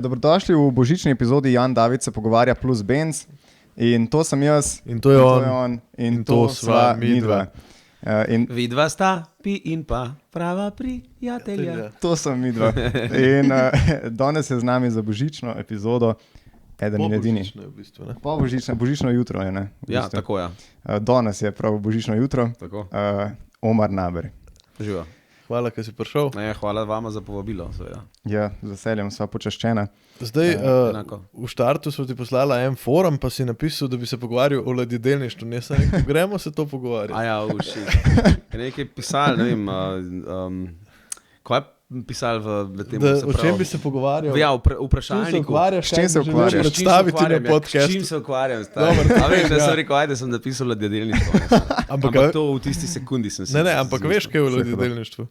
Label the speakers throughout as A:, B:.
A: Dobrodošli v božični epizodi Jan David se pogovarja plus Benz. In to sem jaz,
B: in to je on,
A: in to sva midva.
C: Vidva sta pi in pa prava prijatelja.
A: To sem midva. In danes je z nami za božično epizodo eden in edini. Po božično jutro je, ne?
C: Ja, tako je.
A: Danes je prav božično jutro.
C: Tako.
A: Omar Naber.
C: Živa.
B: Hvala, ker si prišel.
C: Hvala vama za povabilo, seveda.
A: Ja, z veseljem, sva počaščena.
B: Zdaj, v štartu smo ti poslala en forum, pa si napisal, da bi se pogovarjal o ladjedelništvu. Ne sem rekel, gremo se to pogovarjati.
C: Nekaj pisali, ne vem, kaj je pisali v tem?
B: O čem bi se pogovarjal?
C: Ja, vprašalniku.
A: S čim se ukvarjaš?
B: Predstaviti na podcast.
C: S čim se ukvarjam? Da sem rekel, ajde, sem napisal ladjedelništvo. Ampak to v tisti sekundi sem se...
B: Ne, ampak veš, kaj je v ladjedelništvu?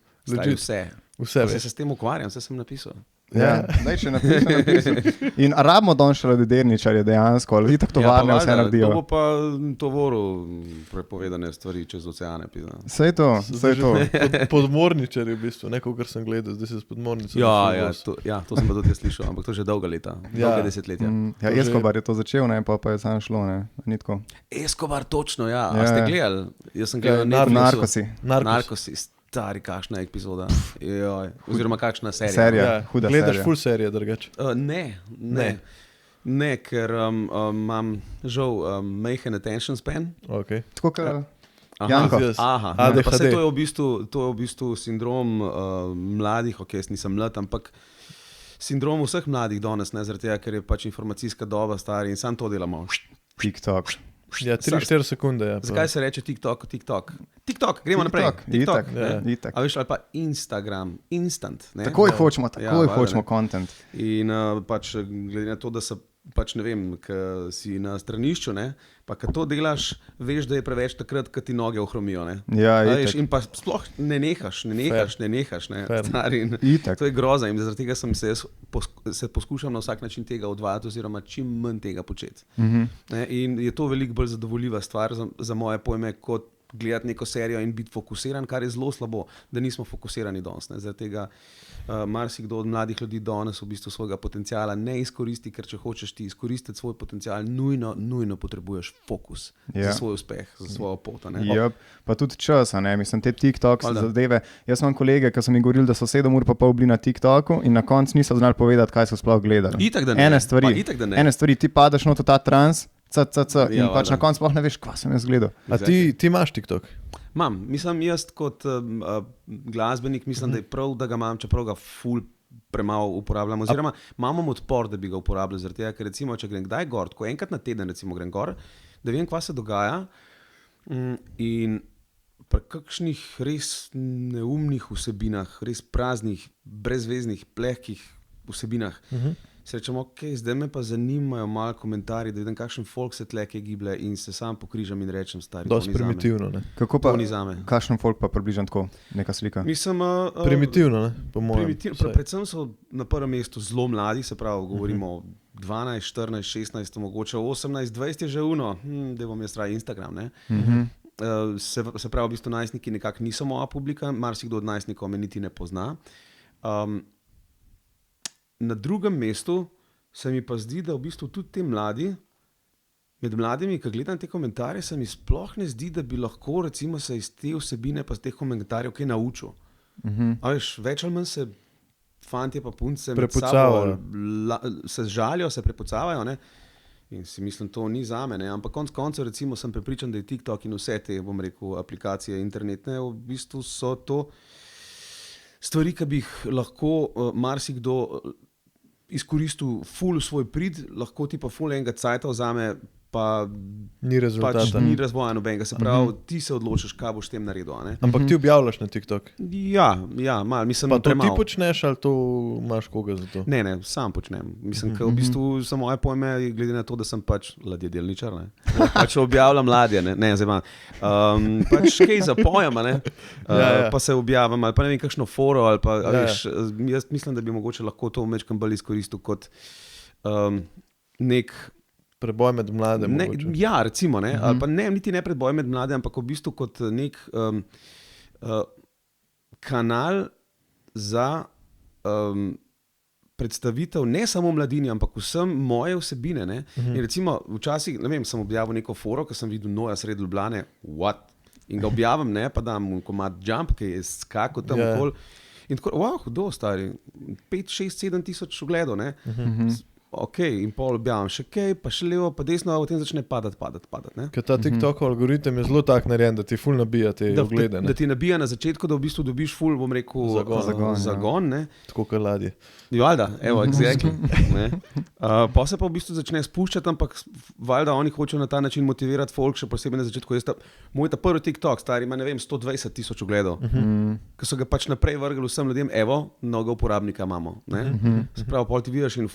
C: Vse se s tem ukvarjam, vse sem napisal.
A: Ja, daj, če napisal. In rabimo danes še ladjedelničarje dejansko, ali itak tovarne vse naredijo.
C: To bo pa tovoril prepovedane stvari čez oceane.
A: Sej to.
B: Podmorničarji v bistvu, neko, kar sem gledal, zdaj se s podmornico.
C: Ja, to sem pa tudi slišal, ampak to že dolga leta, dolga desetletja.
A: Ja, Escobar je to začel, ne, pa je samo šlo, ne, ni tako.
C: Escobar, točno, ja. A ste gledali? Jaz sem gledal
A: Narkosi.
C: Stari, kakšna epizoda. Oziroma kakšna serija.
A: Serija, huda serija.
B: Gledaš full serije, drugače?
C: Ne, ker imam žal majhen attention span.
B: Okay.
A: Tako kot
B: Janko.
C: Aha. Pa se to je v bistvu sindrom mladih, jaz nisem mlad, ampak sindrom vseh mladih danes, ne, zaradi tega, ker je pač informacijska doba stari in sam to delamo.
A: TikTok.
B: Ja, 3-4 sekunde. Ja,
C: zakaj se reče TikTok? TikTok, gremo naprej.
A: TikTok.
C: A veš, ali pa Instagram, instant. Ne?
A: Takoj hočemo content.
C: In pač glede na to, da se pač ne vem, ko si na stranišču, ne, pa ko to delaš, veš, da je preveč takrat, ko ti noge ohromijo. Ne?
A: Ja,
C: veš, in pa sploh ne nehaš. Ne? To je groza in zaradi tega sem se poskušam na vsak način tega odvajati oziroma čim manj tega početi. In je to veliko bolj zadovoljiva stvar za moje pojme, kot gledati neko serijo in biti fokusiran, kar je zelo slabo, da nismo fokusirani danes. Zaradi tega marsikdo od mladih ljudi danes v bistvu svojega potenciala ne izkoristi, ker če hočeš ti izkoristiti svoj potencial, nujno potrebuješ fokus za svoj uspeh, za svojo pot.
A: Pa tudi čas, ne? Mislim, te TikTok zadeve. Jaz imam kolege, ki so mi govorili, da so 7 ur pa pol bili na TikToku in na koncu niso znali povedati, kaj so sploh gledali.
C: Itak da ne.
A: Ene stvari, ti padeš not v ta trans, in pač na koncu sploh ne veš, kva sem jaz gledal.
B: A ti imaš TikTok?
C: Imam. Mislim, jaz kot glasbenik mislim, da je prav, da ga imam, čeprav ga ful premalo uporabljam. Oziroma, imam odpor, da bi ga uporabljal. Zaradi tega, ker recimo, če grem kdaj gor, ko enkrat na teden recimo grem gor, da vem, kva se dogaja in pri kakšnih res neumnih vsebinah, res praznih, brezveznih, plehkih vsebinah, se rečem, zdaj me pa zanimajo malo komentarji, da vidim, kakšen folk se tleke giblje in se sam pokrižam in rečem, stari,
B: dosti primitivno, ne?
A: Kako pa, kakšen folk pa približam tako, neka slika?
C: Mislim,
B: primitivno, ne? Po mojem.
C: Predvsem so na prvem mestu zelo mladi, se pravi, govorimo o 12, 14, 16, mogoče 18, 20 je že uno, da bom jaz raje Instagram, ne? Se pravi, v bistvu najstniki nekako niso moja publika, marsikdo od najstnikov me niti ne pozna. Na drugem mestu se mi pa zdi, da v bistvu tudi te mladi, med mladimi, ki gledam te komentarje, se mi sploh ne zdi, da bi lahko recimo se iz te vsebine pa z teh komentarjev kaj naučil. A veš, več ali manj se fantje pa punce med sabo se žalijo, se prepucavajo, ne? In si mislim, to ni zame, ne? Ampak konec koncev recimo sem prepričan, da je TikTok in vse te, bom rekel, aplikacije internetne, v bistvu so to stvari, ki bi jih lahko marsikdo izkoristil ful svoj prid, lahko ti pa ful enega cajta vzame, pa
B: ni rezultata.
C: Pač ni razvoja nobenega, se pravi, ti se odločiš, kaj boš tem naredil. Ne?
B: Ampak ti objavljaš na TikTok?
C: Ja, malo, mislim,
B: pa to premalo. Ti počneš ali to imaš koga za to?
C: Ne, sam počnem. Mislim, v bistvu so moje pojme, glede na to, da sem pač ladjedelničar, ne? Pač objavljam ladje, ne, zdaj imam. Pač kaj zapojem, ne? Pa se objavim, ali pa ne vem, kakšno foro, ali pa, veš, jaz mislim, da bi mogoče lahko to vmečkam bolj izkoristil kot nek
B: preboj med mlade.
C: Ja, recimo, ne? Ali pa ne, niti ne preboj med mlade, ampak v bistvu kot nek kanal za predstavitev ne samo mladini, ampak vsem moje vsebine. Ne? In recimo včasih, ne vem, sem objavil neko foro, ko sem videl Noja sredi Ljubljane, what? In ga objavim, ne, pa dam mu komad Jump, ki je skakal tam okoli. In tako, wow, kdo stari, 5, 6, 7 tisoč ogledov, ne? Ok, in pol objavim še kaj, pa še levo, pa desno, a v tem začne padati.
B: Ker ta TikTok algoritem je zelo tak narejen, da ti ful nabija te oglede.
C: Da ti nabija na začetku, da v bistvu dobiš ful, bom rekel, zagon ne?
B: Tako kot ladje.
C: Valjda, evo, exactly. Pa se pa v bistvu začne spuščati, ampak valjda oni hočejo na ta način motivirati folk, še posebej na začetku. Moj ta prvi TikTok, stari ima, ne vem, 120 tisoč ogledov, ki so ga pač naprej vrgli vsem ljudem, evo, mnogo uporabnika imamo. Se pravi, pol ti vidiš in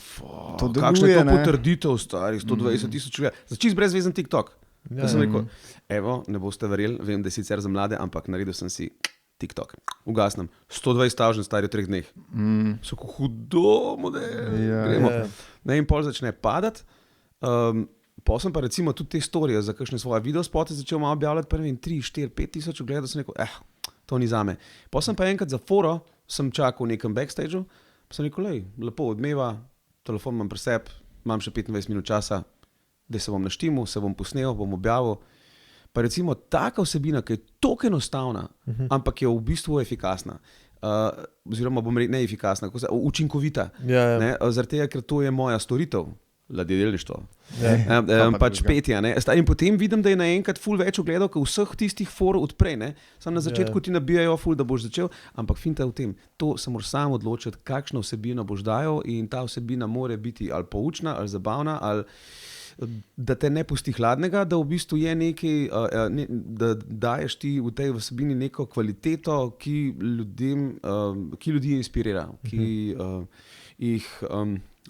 C: kakšna je to potrditev, stari, 120 tisoč ogledov. Za čist brezvezen TikTok. Ja sem rekel, evo, ne boste verjeli, vem, da je sicer za mlade, ampak naredil sem si TikTok. Ugasnem. 120 tavžen stari v 3 dneh. So ko hudo model. Gremo. Ne, in pol začne padati. Pol sem pa recimo tudi te storije za kakšne svoje videospote začel malo objavljati, pa ne vem, 3, 4, 5 tisoč ogledov, sem rekel, to ni zame. Pol sem pa enkrat za foro, sem čakal v nekem backstageu, pa sem rekel, lej, lepo odmeva, telefon imam pri sebi, imam še 25 minut časa, da se bom naštimal, se bom posnel, bom objavil. Pa recimo taka vsebina, ki je toliko enostavna, ampak je v bistvu efikasna. Oziroma bom rekel neefikasna, učinkovita. Zaradi tega, ker to je moja storitev, ladjedelništvo. Pač petje. In potem vidim, da je naenkrat ful več ogledov, kot vseh tistih forov odprej. Samo na začetku ti nabijajo ful, da boš začel, ampak finta v tem, to se moraš sam odločiti, kakšno vsebino boš dajal in ta vsebina mora biti ali poučna, ali zabavna, ali da te ne pusti hladnega, da v bistvu je nekaj, da daješ ti v tej vsebini neko kvaliteto, ki ljudi inspirira, ki jih,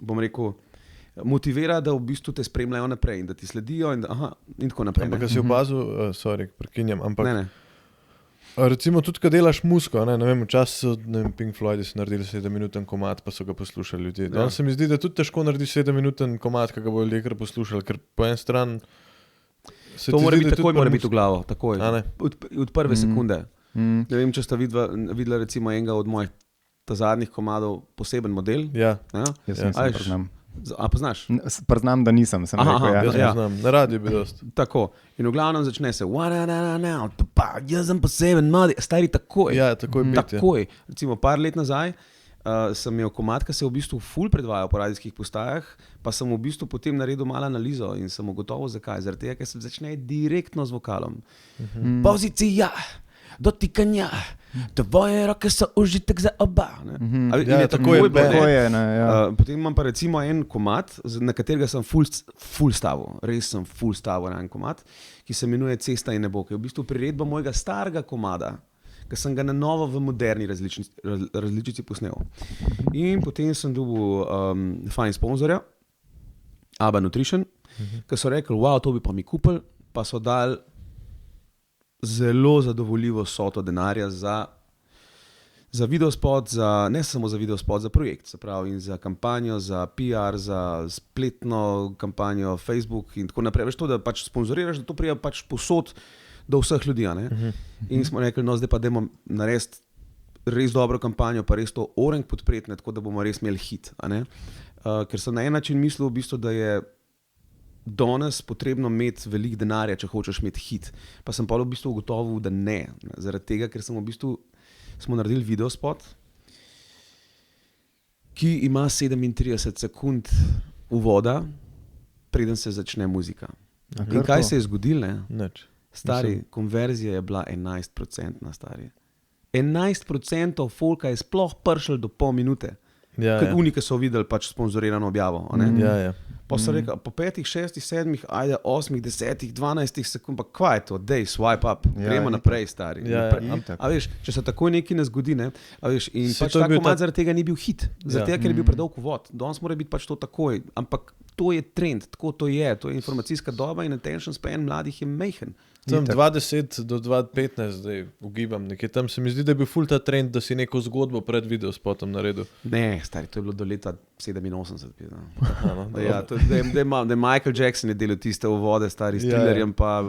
C: bom rekel, motivira, da v bistvu te spremljajo naprej in da ti sledijo in tako naprej.
B: Ampak si opazil, prekinjam, ampak
C: ne.
B: Recimo tudi, ko delaš muziko, ne vem, včasih so Pink Floydi so naredili 7-minuten komad, pa so ga poslušali ljudje. Danes se mi zdi, da tudi težko naredi 7-minuten komad, ki ga bojo ljudje kar poslušali, ker po en stran
C: to mora biti takoj, mora biti v glavo, takoj, od prve sekunde. Ne vem, če sta videla recimo enega od mojih zadnjih komadov, poseben model.
A: Jaz sem priznam.
C: A poznaš?
A: Priznam, da nisem, sem rekel.
B: Jaz poznam, na radiju bi dost.
C: Tako, in v glavnem začne se jaz sem poseben model, stari takoj.
B: Ja, takoj biti.
C: Takoj. Recimo par let nazaj sem imel komad, ki se v bistvu ful predvajal po radijskih postajah, pa sem v bistvu potem naredil malo analizo in sem ugotovil zakaj. Zaradi tega, ker se začne direktno z vokalom. Pozicija, dotikanja, tvoje roke so užitek za oba.
B: Tako je.
C: Potem imam pa recimo en komad, na katerega sem ful stavil. Res sem ful stavil na en komad, ki se imenuje Cesta in nebo, ki je v bistvu priredba mojega starega komada, ki sem ga na novo v moderni različici posnel. In potem sem dobil fajn sponzorja, Aba Nutrition, ki so rekli, wow, to bi pa mi kupili, pa so dali zelo zadovoljivo vsoto denarja za videospot, ne samo za videospot, za projekt, se pravi, in za kampanjo, za PR, za spletno kampanjo, Facebook in tako naprej. Veš to, da pač sponzoriraš, da to prija pač posod do vseh ljudi. In smo rekli, no zdaj pa dajmo narediti res dobro kampanjo, pa res to orenk podpreti, tako da bomo res imeli hit. Ker sem na en način mislil v bistvu, da je danes potrebno imeti veliko denarja, če hočeš imeti hit. Pa sem pa v bistvu ugotovil, da ne. Zaradi tega, ker smo naredili videospot, ki ima 37 sekund uvoda, preden se začne muzika. In kaj se je zgodilo? Stari, konverzija je bila 11%, stari. 11% folka je sploh prišel do pol minute. Kot unike so videli pač sponzorirano objavo. Pa so rekli, po 5, 6, 7, ajde 8, 10, 12 sekund, pa kva je to, dej, swipe up, gremo naprej, stari. A veš, če se takoj nekaj ne zgodi, ne, a veš, in pač ta komad zaradi tega ni bil hit, zaradi tega, ker je bil predolg uvod. Danes mora biti pač to takoj, ampak to je trend, tako to je informacijska doba in attention span mladih je majhen.
B: Tam 2010 do 2015, zdaj ugibam nekje. Tam se mi zdi, da je bil ful ta trend, da si neko zgodbo pred videospotom naredil.
C: Ne, stari, to je bilo do leta 87.
B: Aha, no,
C: Ja, da je Michael Jackson je delal tiste uvode, stari, s Thrillerjem, pa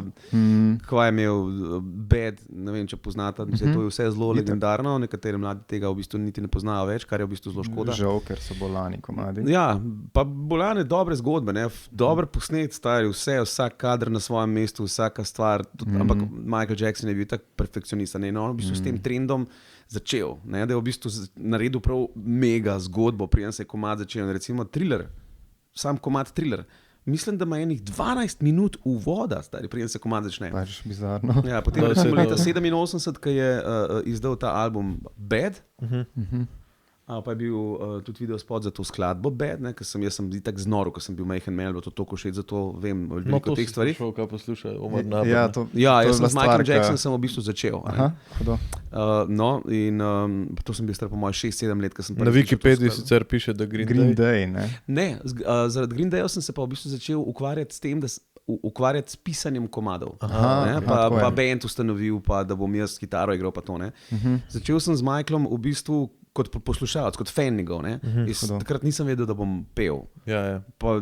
C: kaj je imel Bad, ne vem, če poznate, to je vse zelo legendarno, nekateri mladi tega v bistvu niti ne poznajo več, kar je v bistvu zelo škoda.
A: Žal, ker so bolani komadi.
C: Ja, pa bolane dobre zgodbe, ne, dober posnet, stari, vsak kader na svojem mestu, vsaka stvar, ampak Michael Jackson je bil tak perfekcionist, ne, in on v bistvu s tem trendom začel, ne, da je v bistvu naredil prav mega zgodbo, preden se je komad začel, recimo Thriller, sam komad Thriller, mislim, da ima enih 12 minut uvoda, stari, preden se komad začne.
A: Pač bizarno.
C: Ja, potem recimo leta 87, ko je izdal ta album Bad, pa je bil tudi videospot za to skladbo Bad, ne, ker jaz sem itak znoril, ko sem bil majhen, meni je bilo to toliko všeč, zato vem veliko teh stvari.
B: Kaj poslušaj, Omar Naber.
C: Jaz sem z Michael Jackson sem v bistvu začel.
A: Aha, hudo.
C: No, in to sem bil star po moje 6-7 let, ko sem
B: Na Wikipediji sicer piše, da
A: Green Day, ne?
C: Ne, zaradi Green Dayov sem se pa v bistvu začel ukvarjati s tem, da ukvarjati s pisanjem komadov. Pa band ustanovil, pa da bom jaz kitaro igral, pa to, ne. Začel sem z Michaelom v bistvu kot poslušalec, kot fan njegov, ne. Takrat nisem vedel, da bom pel.
B: Ja.
C: Pa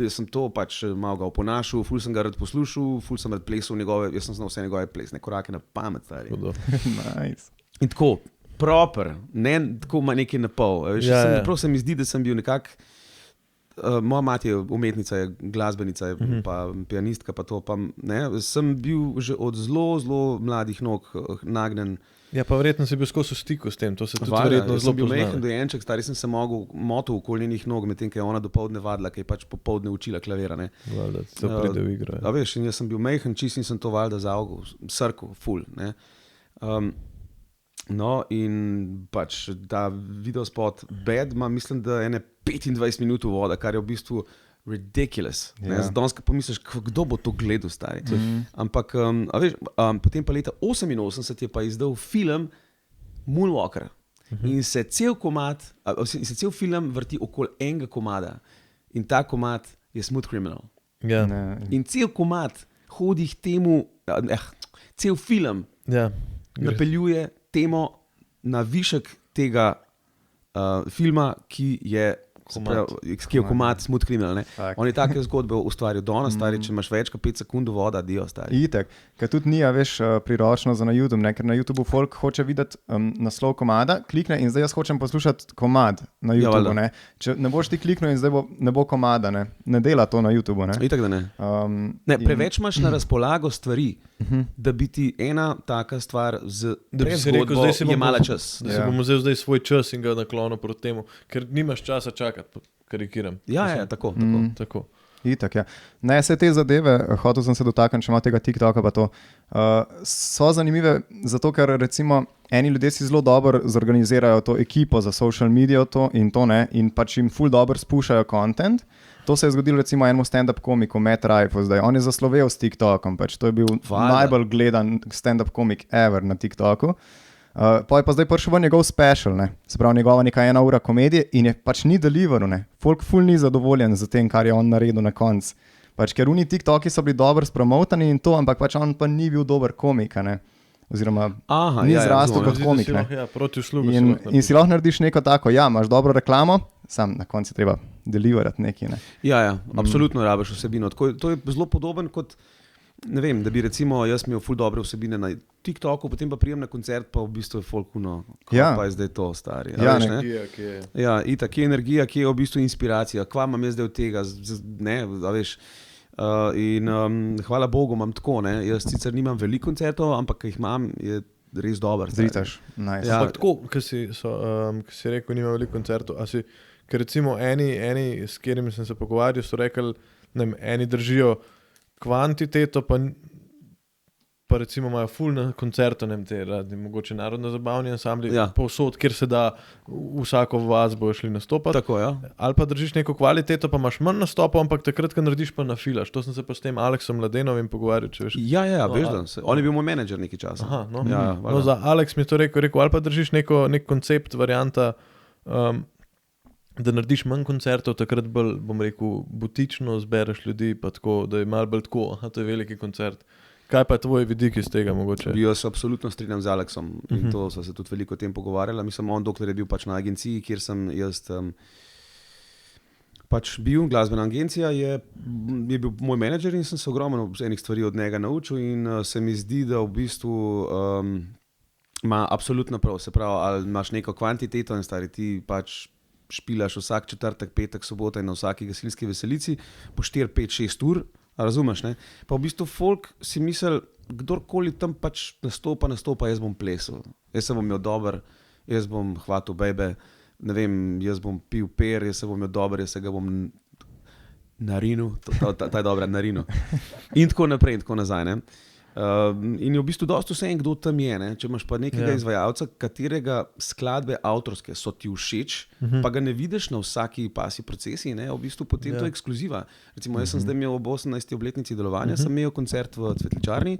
C: sem to pač malo ga oponašal, ful sem ga rad poslušal, ful sem rad plesal njegove, jaz sem znal vse njegove plesne korake na pamet, stari.
A: Nice.
C: In tako, proper, ne tako ima nekaj na pol. Prav se mi zdi, da sem bil nekako, moja mati je umetnica, je glasbenica, pa pianistka, pa to, pa ne, sem bil že od zelo mladih nog nagnjen.
B: Ja, pa verjetno si bil skozi v stiku s tem, to se tudi verjetno zelo pozna.
C: Sem bil majhen dojenček, stari sem se motil okoli njenih nog, medtem ko je ona dopoldne vadila, ki je pač popoldne učila klavira, ne.
B: Valjda, to pride v igro.
C: A veš, in jaz sem bil majhen, čist in sem to valjda zaugel, srkal, ful, ne. No, in pač ta videospot Bad ima, mislim, da ene 25 minut uvoda, kar je v bistvu ridiculous. Danes, ko pomisliš, kdo bo to gledal, stari. Ampak, a veš, potem pa leta 88 je pa izdal film Moonwalker. In se cel film vrti okoli enega komada. In ta komad je Smooth Criminal.
B: Ja.
C: In cel komad hodi k temu, cel film napeljuje temo na višek tega filma, ki je komad Smooth Criminal. On je take zgodbe ustvaril danes, stari, če imaš več kot 5 sekund voda, dio, stari.
A: Itek, ker tudi ni, veš, priročno za na YouTube, ne? Ker na YouTubeu folk hoče videti naslov komada, klikne in zdaj jaz hočem poslušati komad na YouTubeu, ne. Če ne boš ti kliknil in zdaj ne bo komada, ne dela to na YouTubeu, ne.
C: Itek, da ne. Preveč imaš na razpolago stvari, da bi ti ena taka stvar z predzgodbo jemala čas.
B: Da si bomo zdaj svoj čas in ga naklonil proti temu, ker nimaš časa čakati, karikiram.
C: Ja, tako.
A: Itak, ja. Ne, vse te zadeve, hotel sem se dotakniti, če ima tega TikToka pa to, so zanimive, zato ker recimo eni ljudje si zelo dobro zorganizirajo to ekipo za social media in to, ne, in pač jim ful dobro spušajo content. To se je zgodilo recimo enemu stand-up komiku, Matt Rife, zdaj. On je zaslovel s TikTokom, pač to je bil najbolj gledan stand-up komik ever na TikToku. Pa je pa zdaj prišel njegov special, ne. Se pravi, njegova neka 1 ura komedije in je pač ni deliveral, ne. Folk ful ni zadovoljen z tem, kar je on naredil na koncu. Pač ker oni TikToki so bili dobro spromotani in to, ampak pač on pa ni bil dober komik, ne. Oziroma ni zrastel kot komik, ne.
B: Ja, proti uslugu
A: in si lahko narediš neko tako, imaš dobro reklamo, sam na koncu treba deliverati nekaj, ne.
C: Ja, absolutno rabiš vsebino. To je zelo podoben kot, ne vem, da bi recimo jaz imel ful dobre vsebine na TikToku, potem pa prijem na koncert, pa v bistvu je folkuno, pa je zdaj to, stari.
A: Ja,
C: veš, ne? Ja, itak, kje je energija, kje je v bistvu inspiracija, kva imam jaz zdaj od tega, ne, a veš. In hvala Bogu imam tako, ne. Jaz sicer nimam veliko koncertov, ampak jih imam, je res dober.
A: Zritaš, nice.
B: Ja. Ampak tako, ki si rekel, nima veliko koncertov, ker recimo eni, s katerimi sem se pogovarjal, so rekli, ne, eni držijo kvantiteto, pa recimo imajo ful na koncertu, ne vem, te radi, mogoče narodno zabavni ansambli, povsod, kjer se da vsako vas bojo šli nastopati.
C: Tako, ja.
B: Ali pa držiš neko kvaliteto, pa imaš manj nastopov, ampak takrat, ko narediš, pa nafilaš. To sem se pa s tem Aleksom Mladenovim pogovarjal, če veš.
C: Ja, veš, da se. On je bil moj menedžer nekaj časa.
B: Aha, no.
C: Ja,
B: no, za Aleks mi je to rekel, ali pa držiš nek koncept, varianta, da narediš manj koncertov, takrat bolj, bom rekel, butično zbereš ljudi, pa tako, da je malo bolj tako, to je veliki koncert. Kaj pa je tvoj vidik iz tega mogoče?
C: Jaz se absolutno strinjam z Aleksom in to so se tudi veliko o tem pogovarjali. Mislim, on dokler je bil pač na agenciji, kjer sem jaz pač bil, glasbena agencija, je bil moj menedžer in sem se ogromno enih stvari od njega naučil in se mi zdi, da v bistvu ima absolutno prav. Se pravi, ali imaš neko kvantiteto in stari ti pač špilaš vsak četrtek, petek, sobota in na vsaki gasilski veselici po 4, 5, 6 ur, razumeš, ne? Pa v bistvu folk si misel, kdorkoli tam pač nastopa, jaz bom plesal, jaz se bom imel dober, jaz bom hvatil bejbe, ne vem, jaz bom pil per, jaz se bom imel dober, jaz se ga bom narinil, ta je dobra, narinil. In tako naprej, in tako nazaj, ne? In je v bistvu dosti vse en, kdo tam je, ne? Če imaš pa nekega izvajalca, katerega skladbe avtorske so ti všeč, pa ga ne vidiš na vsaki pasi procesi, ne? V bistvu potem to je ekskluziva. Recimo, jaz sem zdaj imel ob 18. obletnici delovanja, sem imel koncert v Cvetličarni,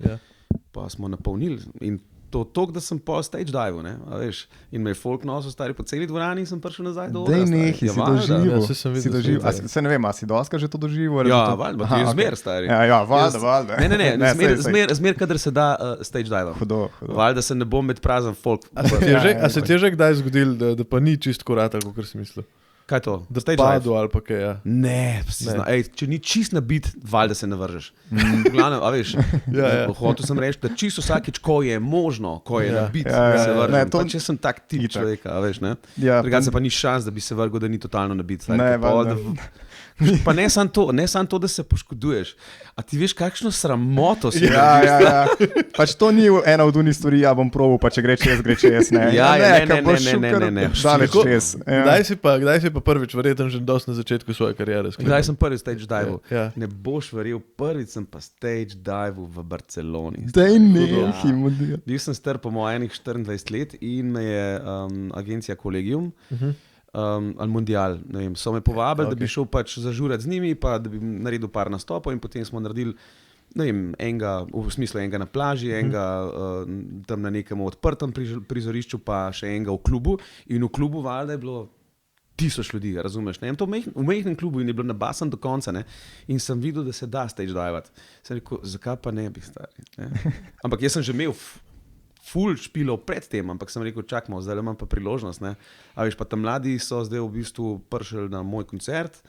C: pa smo napolnili in to toliko, da sem po stage dive, ne, a veš, in me je folk nosil stari po celi dvorani in sem prišel nazaj do odra.
A: Dej nehi, si doživel.
B: Si doživel.
A: Se ne vem, a si doska že to doživel?
C: Ja, valjda, ti je zmer, stari.
A: Ja, valjda.
C: Ne, zmer, kadar se da stage dive.
A: Hudo.
C: Valjda se ne bom med prazen folk.
B: A se ti je že kdaj zgodil, da pa ni čist korat, kot si mislil?
C: Kaj to?
B: Da padu ali pa kaj, ja.
C: Ne, če ni čist nabit, valjda se ne vržeš. Glavno, a veš, hotel sem reči, da čisto vsakič, ko je možno, ko je nabit, se vržem. Pa če sem tak tip človeka, a veš, ne? Drugače pa ni šans, da bi se vrgel, da ni totalno nabit.
A: Ne, valjda.
C: Pa ne samo to, da se poškoduješ. A ti veš, kakšno sramoto si
A: Ja. Pač to ni ena od unih stvari, ja bom probal, pa če gre čez, ne.
C: Ne.
A: Daleč čez.
B: Kdaj si pa prvič, verjetno že dosti na začetku svoje kariere?
C: Kdaj sem prvi stage dive? Ne boš verjel, prvič sem pa stage dive v Barceloni.
A: Dej nehi, model.
C: Bil sem star po mojenih 24 let in me je agencija Collegium ali Mundial, ne vem, so me povabili, da bi šel pač zažurati z njimi, pa da bi naredil par nastopov in potem smo naredili, ne vem, v smislu enega na plaži, enega tam na nekem odprtem prizorišču, pa še enega v klubu in v klubu valjda je bilo 1000 ljudi, razumeš, ne? In to v majhnem klubu in je bilo nabasan do konca, ne? In sem videl, da se da stage divati. Sem rekel, zakaj pa ne bi stari, ne? Ampak jaz sem že imel ful špilo pred tem, ampak sem rekel, čakamo, zdaj imam pa priložnost, ne. A veš, pa tam mladi so zdaj v bistvu prišli na moj koncert,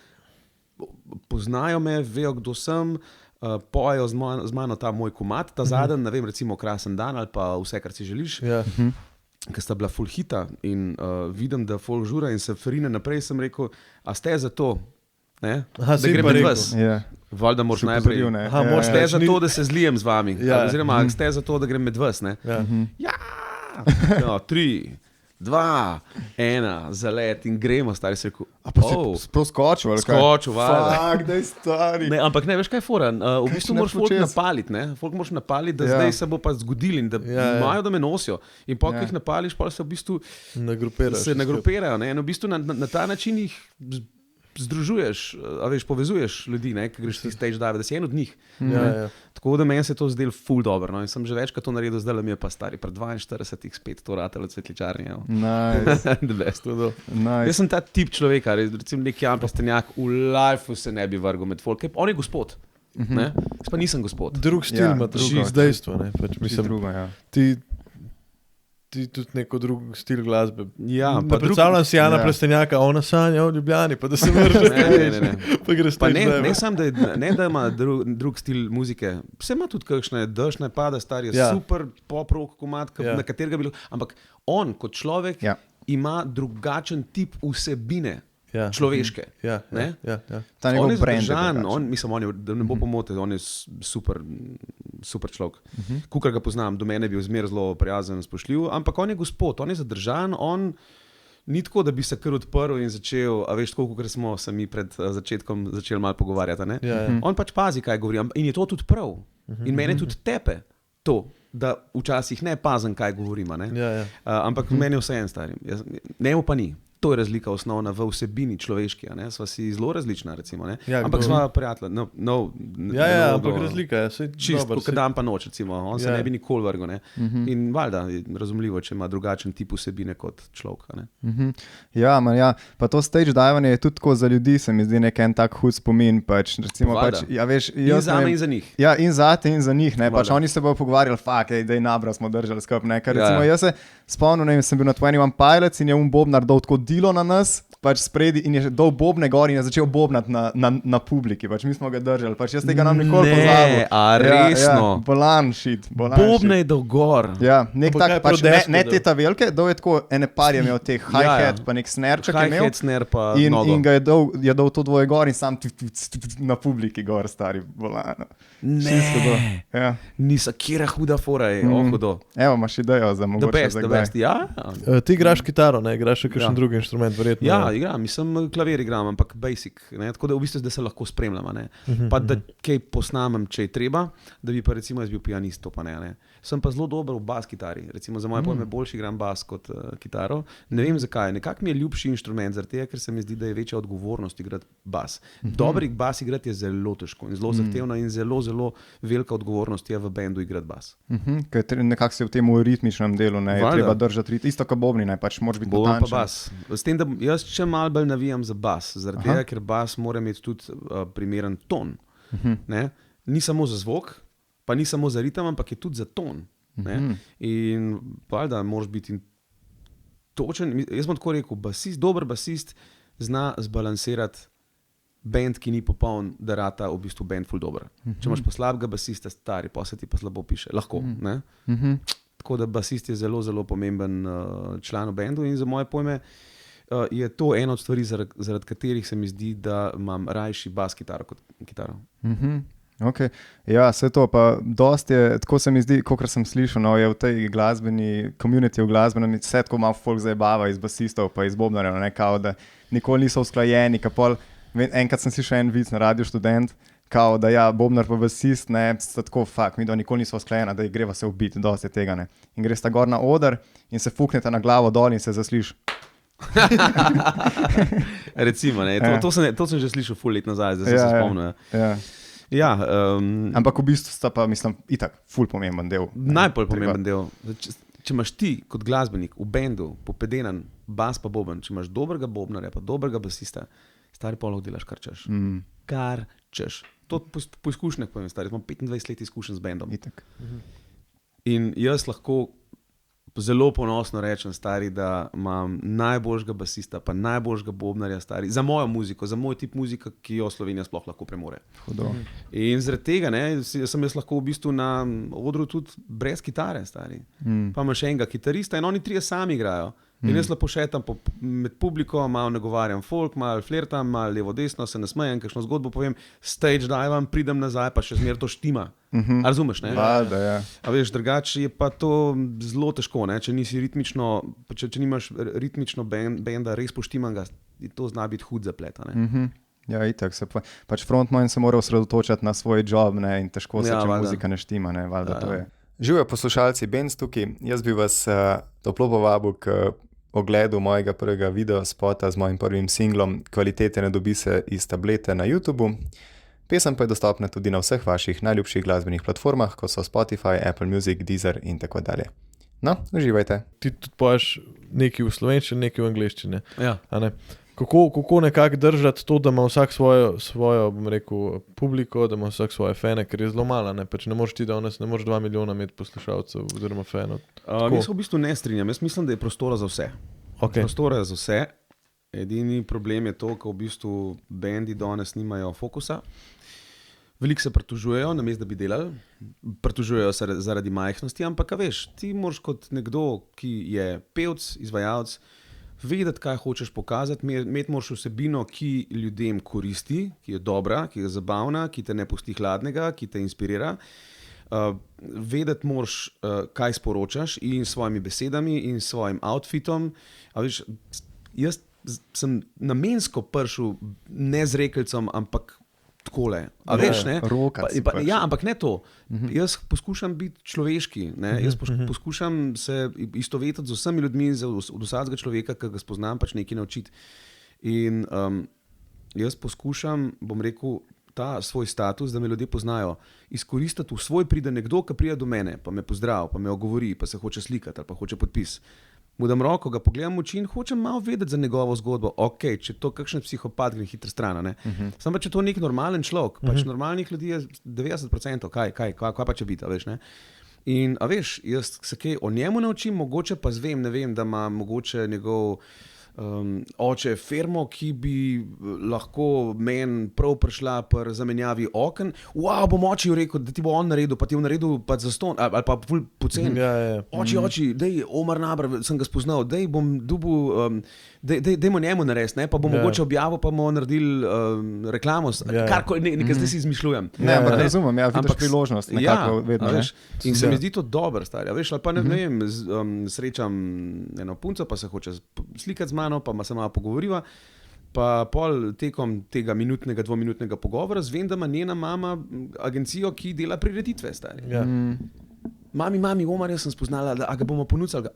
C: poznajo me, vejo, kdo sem, pojejo z mano ta moj komad, ta zadnji, ne vem, recimo Krasen dan ali pa Vse, kar si želiš, ker sta bila ful hita in vidim, da folk žura in se frine naprej, sem rekel, a ste za to, ne, da grem med vas. Valjda moraš najprej. Ste za to, da se zlijem z vami. Oziroma, ste za to, da grem med vas, ne? Ja. 3, 2, 1, zalet in gremo, stari se rekel.
A: A pa si skočil, ali kaj?
C: Skočil, valjda.
A: Fak, daj stari.
C: Ne, ampak ne, veš kaj je fora? V bistvu moraš folk napaliti, ne? Folk moraš napaliti, da zdaj se bo pa zgodil in da imajo, da me nosijo. In pa, ko jih napališ, pa se v bistvu nagrupirajo, ne? In v bistvu na ta način jih združuješ, a veš, povezuješ ljudi, ne, ki greš ti stage dive, da si en od njih. Tako da meni se to zdelo ful dobro, no, in sem že večkrat to naredil, zdaj mi je pa stari, pred 42 spet to ratalo Cvetličarni.
A: Nice.
C: The best.
A: Nice.
C: Jaz sem ta tip človeka, recimo nek Jan Plestenjak, v lifeu se ne bi vrgel med folk, on je gospod, ne, jaz pa nisem gospod.
B: Drug stil ima z dejstvo, ne, pač mislim,
A: druga, ja.
B: Ti tudi neko drug stil glasbe.
C: Ja,
B: pa predstavljam si Jana Plestenjaka, ona sanja v Ljubljani, pa da se vrže.
C: Ne.
B: Pa greš
C: pa ne samo, da ima drug stil muzike, vse ima tudi kakšne dešne pada, stari je super pop-rock komad, na katerega bi bilo, ampak on kot človek ima drugačen tip vsebine. Človeške.
A: Ta njegov brand.
C: On je, da ne bo pomotil, on je super človek. Kukor ga poznam, do mene je bil zmer zelo prijazen, spoštljiv, ampak on je gospod, on je zadržan, on ni tako, da bi se kar odprl in začel, a veš, tako, kukor smo se mi pred začetkom začeli malo pogovarjati, ne? On pač pazi, kaj govori in je to tudi prav. In mene tudi tepe to, da včasih ne pazim, kaj govorimo, ne? Ampak meni je vse en stari. Njemu pa ni. To je razlika osnovna v vsebini človeški, sva si zelo različna, recimo,
B: Ja,
C: ampak
B: kdo-
C: sva prijatelja.
B: ampak razlika je.
C: Čisto, kot dan pa noč, recimo. On se
B: Ja.
C: ne bi nikoli vrgel. In valjda, je razumljivo, če ima drugačen tip vsebine kot človek.
A: Ja, pa to stage divanje je tudi tako za ljudi, se mi zdi en tak hud spomin. Pač, recimo,
C: Valjda.
A: ja, veš,
C: In
A: jaz
C: za
A: ne
C: me
A: vem-
C: in za njih.
A: Ja, in za te in za njih. Pač
C: Valjda.
A: oni se bodo pogovarjali, da je nabra smo držali skupaj.
C: Ja,
A: Recimo,
C: ja.
A: jaz se spomnim, ne vem, sem bil na 21 Pilots in je bobnar dal tako dilo na nas, pač spredi in je dal bobne gor in je začel bobnati na publiki. Pač mi smo ga držali, pač jaz tega nam nikoli
C: Ne,
A: pozabil.
C: a resno?
A: Bolan shit.
C: Bobne je dal gor.
A: Ja, nek
B: Ampak kaj
A: tak,
B: je
A: pač,
B: prodesko
A: ne
B: dal?
A: te ta velike, dal je tako, ene par je imel teh hi-hat, pa nek snerček je imel.
C: Hi-hat, snare pa
A: In,
C: nogo.
A: in ga je dal to dvoje gor in sam na publiki gor, stari bolano.
C: Ne,
A: Ja.
C: nisa, kjera huda fora je, hudo.
A: Evo, imaš idejo za
C: The
A: mogoče
C: best,
A: za
C: the
A: kdaj.
C: best, ja.
B: Ti igraš kitaro, ne igraš še kakšen
C: Ja.
B: drugi inštrument, verjetno.
C: Ja, igram, mislim, klavir igram, ampak basic, tako da v bistvu, da se lahko spremljamo, pa da kaj posnamem, če je treba, da bi pa recimo jaz bil pianist, to pa ne. Sem pa zelo dober v bas kitari, recimo za moje pojme boljši igram bas kot kitaro, ne vem zakaj, nekako mi je ljubši inštrument, zaradi tega, ker se mi zdi, da je večja odgovornost igrati bas. Dobri bas igrati je zelo težko in zelo zahtevno in zelo, zelo velika odgovornost je v bendu igrati bas.
A: Ker nekako se v tem ritmičnem delu ne je
C: Valjda.
A: treba držati rit, isto kot bobni, ne, pač moraš biti
C: Bom pa
A: natančen.
C: bas. S tem, da jaz še malo bolj navijam za bas, zaradi tega, ker bas mora imeti tudi primeren ton. Ne? Ni samo za zvok, pa ni samo za ritem, ampak je tudi za ton. Ne? In valjda moraš biti točen. Jaz bom tako rekel, dober basist zna zbalansirati bend, ki ni popoln, da rata v bistvu bend ful dober. Če imaš pa slabega basista, stari, pa se ti pa slabo piše. Lahko. Ne? Tako da basist je zelo, zelo pomemben član v bendu in za moje pojme je to ena od stvari, zaradi katerih se mi zdi, da imam rajši bas kitaro kot kitaro.
A: Okay. Ja, vse to pa dosti je, tako se mi zdi, kot sem slišal, no, je v tej glasbeni komuniti, v glasbenem, vse tako malo folk zajebava iz basistov pa iz bobnarjev, ne, kao, da nikoli niso usklajeni, enkrat sem slišal en vic na Radio Študent, kao, da ja, bobnar pa basist, ne, sta tako, mi da nikoli niso usklajena, da greva se ubiti, dosti tega, ne. In greš ta gor na oder in se fuknete na glavo dol in se zasliš.
C: Recimo, ne, to sem že slišal ful let nazaj, zdaj se spomnim.
A: Ja.
C: Ja,
A: ampak v bistvu sta pa, mislim, itak, ful pomemben del.
C: Najbolj pomemben del. Če imaš ti kot glasbenik v bendu popedenan bas pa boben, če imaš dobrega bobnarja pa dobrega basista, stari polog delaš kar češ. Kar češ. To po izkušnjah povem, stari, imam 25 let izkušenj z bendom.
A: Itak.
C: In jaz lahko zelo ponosno rečem, stari, da imam najboljšega basista, pa najboljšega bobnarja, stari, za mojo muziko, za moj tip muzike, ki jo Slovenija sploh lahko premore.
A: Hudo.
C: In zaradi tega, sem jaz lahko v bistvu na odru tudi brez kitare, stari. Pa imaš enega kitarista in oni trije sami igrajo. In jaz lepo šetam med publiko, malo nagovarjam folk, malo flirtam, malo levo desno, se nasmejem, kakšno zgodbo povem, stage divam, pridem nazaj, pa še zmeraj to štima. A razumeš, ne?
A: Valjda, ja.
C: A veš, drugače je pa to zelo težko, ne? Če nisi ritmično, če nimaš ritmično benda res poštimanega, to zna biti hud zaplet, ne?
A: Ja, itak se pač frontman se mora osredotočati na svoj job, ne, in težko se,
C: Ja,
A: če
C: valjda.
A: muzika ne štima, ne, valjda,
C: Ja,
A: to
C: ja.
A: je. Živijo poslušalci, Benz tukaj, jaz bi vas toplo povabil k ogledu mojega prvega videospota z mojim prvim singlom Kvalitete ne dobi se iz tablete na YouTubu. Pesem pa je dostopna tudi na vseh vaših najljubših glasbenih platformah, kot so Spotify, Apple Music, Deezer in tako dalje. No, uživajte.
B: Ti tudi poješ nekaj v slovenščini, nekaj v angleščini.
C: Ja.
B: A ne? Kako nekako držati to, da ima vsak svojo bom rekel, publiko, da ima vsak svoje fane, ker je zelo malo, ne? Pač ne moreš ti danes, ne moreš 2 milijona imeti poslušalcev oziroma fanov.
C: Jaz se v bistvu ne strinjam, jaz mislim, da je prostora za vse.
B: Okay.
C: Prostora je za vse, edini problem je to, ko v bistvu bendi danes nimajo fokusa. Veliko se pritožujejo, namesto da bi delali, pritožujejo se zaradi majhnosti, ampak a veš, ti moraš kot nekdo, ki je pevc, izvajalec, vedeti, kaj hočeš pokazati, imeti moraš vsebino, ki ljudem koristi, ki je dobra, ki je zabavna, ki te ne pusti hladnega, ki te inspirira. Vedeti moraš, kaj sporočaš in s svojimi besedami in s svojim outfitom. A veš, jaz sem namensko prišel ne z rekelcem, ampak takole. A veš, ne?
A: Rokati pač.
C: Ja, ampak ne to. Jaz poskušam biti človeški, ne? Jaz poskušam se istovetiti z vsemi ljudmi, od vsakega človeka, ki ga spoznam, pač nekaj naučiti. In jaz poskušam, bom rekel, ta svoj status, da me ljudje poznajo, izkoristiti v svoj pride nekdo, ki pride do mene, pa me pozdrav, pa me ogovori, pa se hoče slikati ali pa hoče podpis. Mu dam roko, ga pogledam v oči in hočem malo vedeti za njegovo zgodbo. Ok, če to kakšen psihopat gre hitra stran, ne. Samo pa če to nek normalen človek, pač normalnih ljudi je 90%, kaj pa če biti, veš, ne. In, a veš, jaz se kaj o njemu naučim, mogoče pa zvem, ne vem, da ima mogoče njegov oče firmo, ki bi lahko meni prav prišla pri zamenjavi oken. Bom oči rekel, da ti bo on naredil, pa ti bo naredil pa za ston, ali pa ful pocen. Oči, dej, Omar Nabr, sem ga spoznal, dej bom dubil, dejmo njemu narediti, ne, pa bom mogoče objavil, pa bomo naredili reklamo, nekaj zdaj si izmišljujem.
A: Ne, ampak razumem, vidiš priložnost nekako vedno.
C: Veš, in se mi zdi to dobro, stari, veš, ali pa ne vem, srečam eno punco, pa se hoče slikati z mano, pa se malo pogovoriva, pa pol tekom tega minutnega, dvominutnega pogovora zvem, da ima njena mama agencijo, ki dela prireditve, stari. Mami, Omar, jaz sem spoznala, da ga bomo ponudili.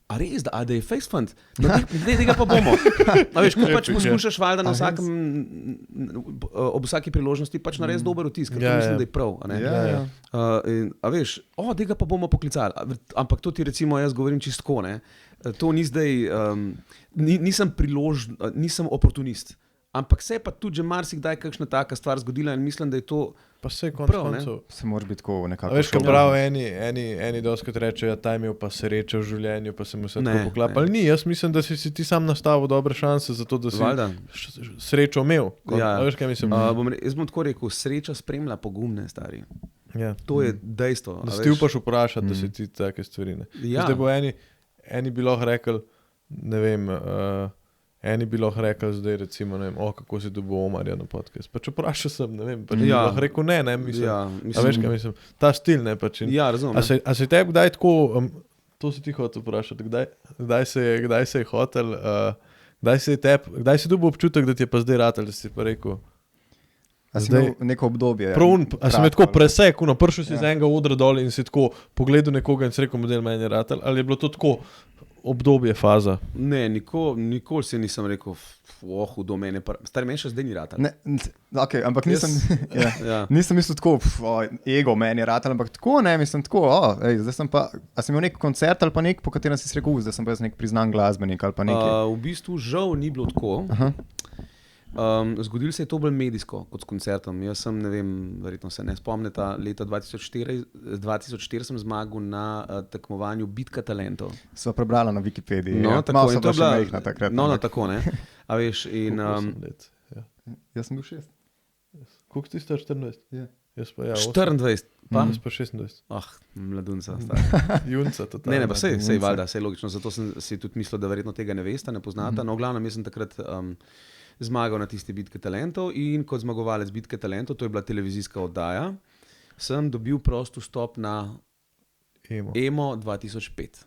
C: A res, da je face fund? Tega pa bomo. A veš, ko pač poskušaš valjda na vsakem, ob vsaki priložnosti pač narediti dober vtis, ker to mislim, da je prav. A veš, tega pa bomo poklicali. Ampak to ti recimo jaz govorim čistko, ne. To ni zdaj, nisem oportunist. Ampak se je pa tudi že marsikdaj kakšna taka stvar zgodila in mislim, da je to
B: pa se koncev.
A: Se moraš biti tako nekako.
B: Veš, ko prav eni doskrat rečejo, ta imel pa srečo v življenju, pa se mu vse tako poklapali. Ni, jaz mislim, da si ti sam nastavil dobre šanse za to, da si srečo imel. Veš, kaj mislim?
C: Jaz bom tako rekel, sreča spremlja pogumne, stari. To je dejstvo.
B: Da si ti upaš vprašati, da si ti take stvari. Zdaj bo eni bi lahko rekel, ne vem, eni bi lahko rekel zdaj recimo, ne vem, kako si dobil Omarja na podcast. Pa če vprašal sem, ne vem, pa bi lahko rekel ne, mislim. A veš, kaj mislim? Ta stil, ne, pač.
C: Ja, razumem.
B: A se tebi kdaj tako, to si ti hotel vprašati, kdaj se je hotel, kdaj si dobil občutek, da ti je pa zdaj ratel, da si pa rekel,
A: a si imel neko obdobje?
B: A si me tako presek, prišel si z enega odra dol in si tako pogledal nekoga in si rekel, model meni je ratel, ali je bilo to tako obdobje, faza?
C: Ne, nikoli si nisem rekel, do mene, stari meni še zdaj ni ratel.
A: Ok, ampak nisem mislil tako, ego meni je ratel, ampak tako, ne, mislim tako, zdaj sem pa, a si imel nek koncert ali pa nek, po katerem si rekel, zdaj sem pa jaz nek priznan glasbenik ali pa nekaj?
C: V bistvu žal ni bilo tako. Zgodilo se je to bolj medijsko kot s koncertom. Jaz sem, ne vem, verjetno se ne spomnite, leta 2004 sem zmagal na tekmovanju Bitka talentov.
A: Sva prebrala na Wikipediji.
C: No, tako,
A: in to je bila takrat.
C: No, tako, ne. A veš, in...
A: Jaz sem bil 6.
B: Koliko ti star 14? Jaz pa
C: 24. Pa?
B: Jaz pa 26.
C: Mladunca.
B: Junca, totalno.
C: Ne, pa sej valjda, sej logično. Zato sem si tudi mislil, da verjetno tega ne veste, ne poznate. No, v glavnem, jaz sem takrat zmagal na tisti Bitke talentov in kot zmagovalec Bitke talentov, to je bila televizijska oddaja, sem dobil prost vstop na Emo 2005.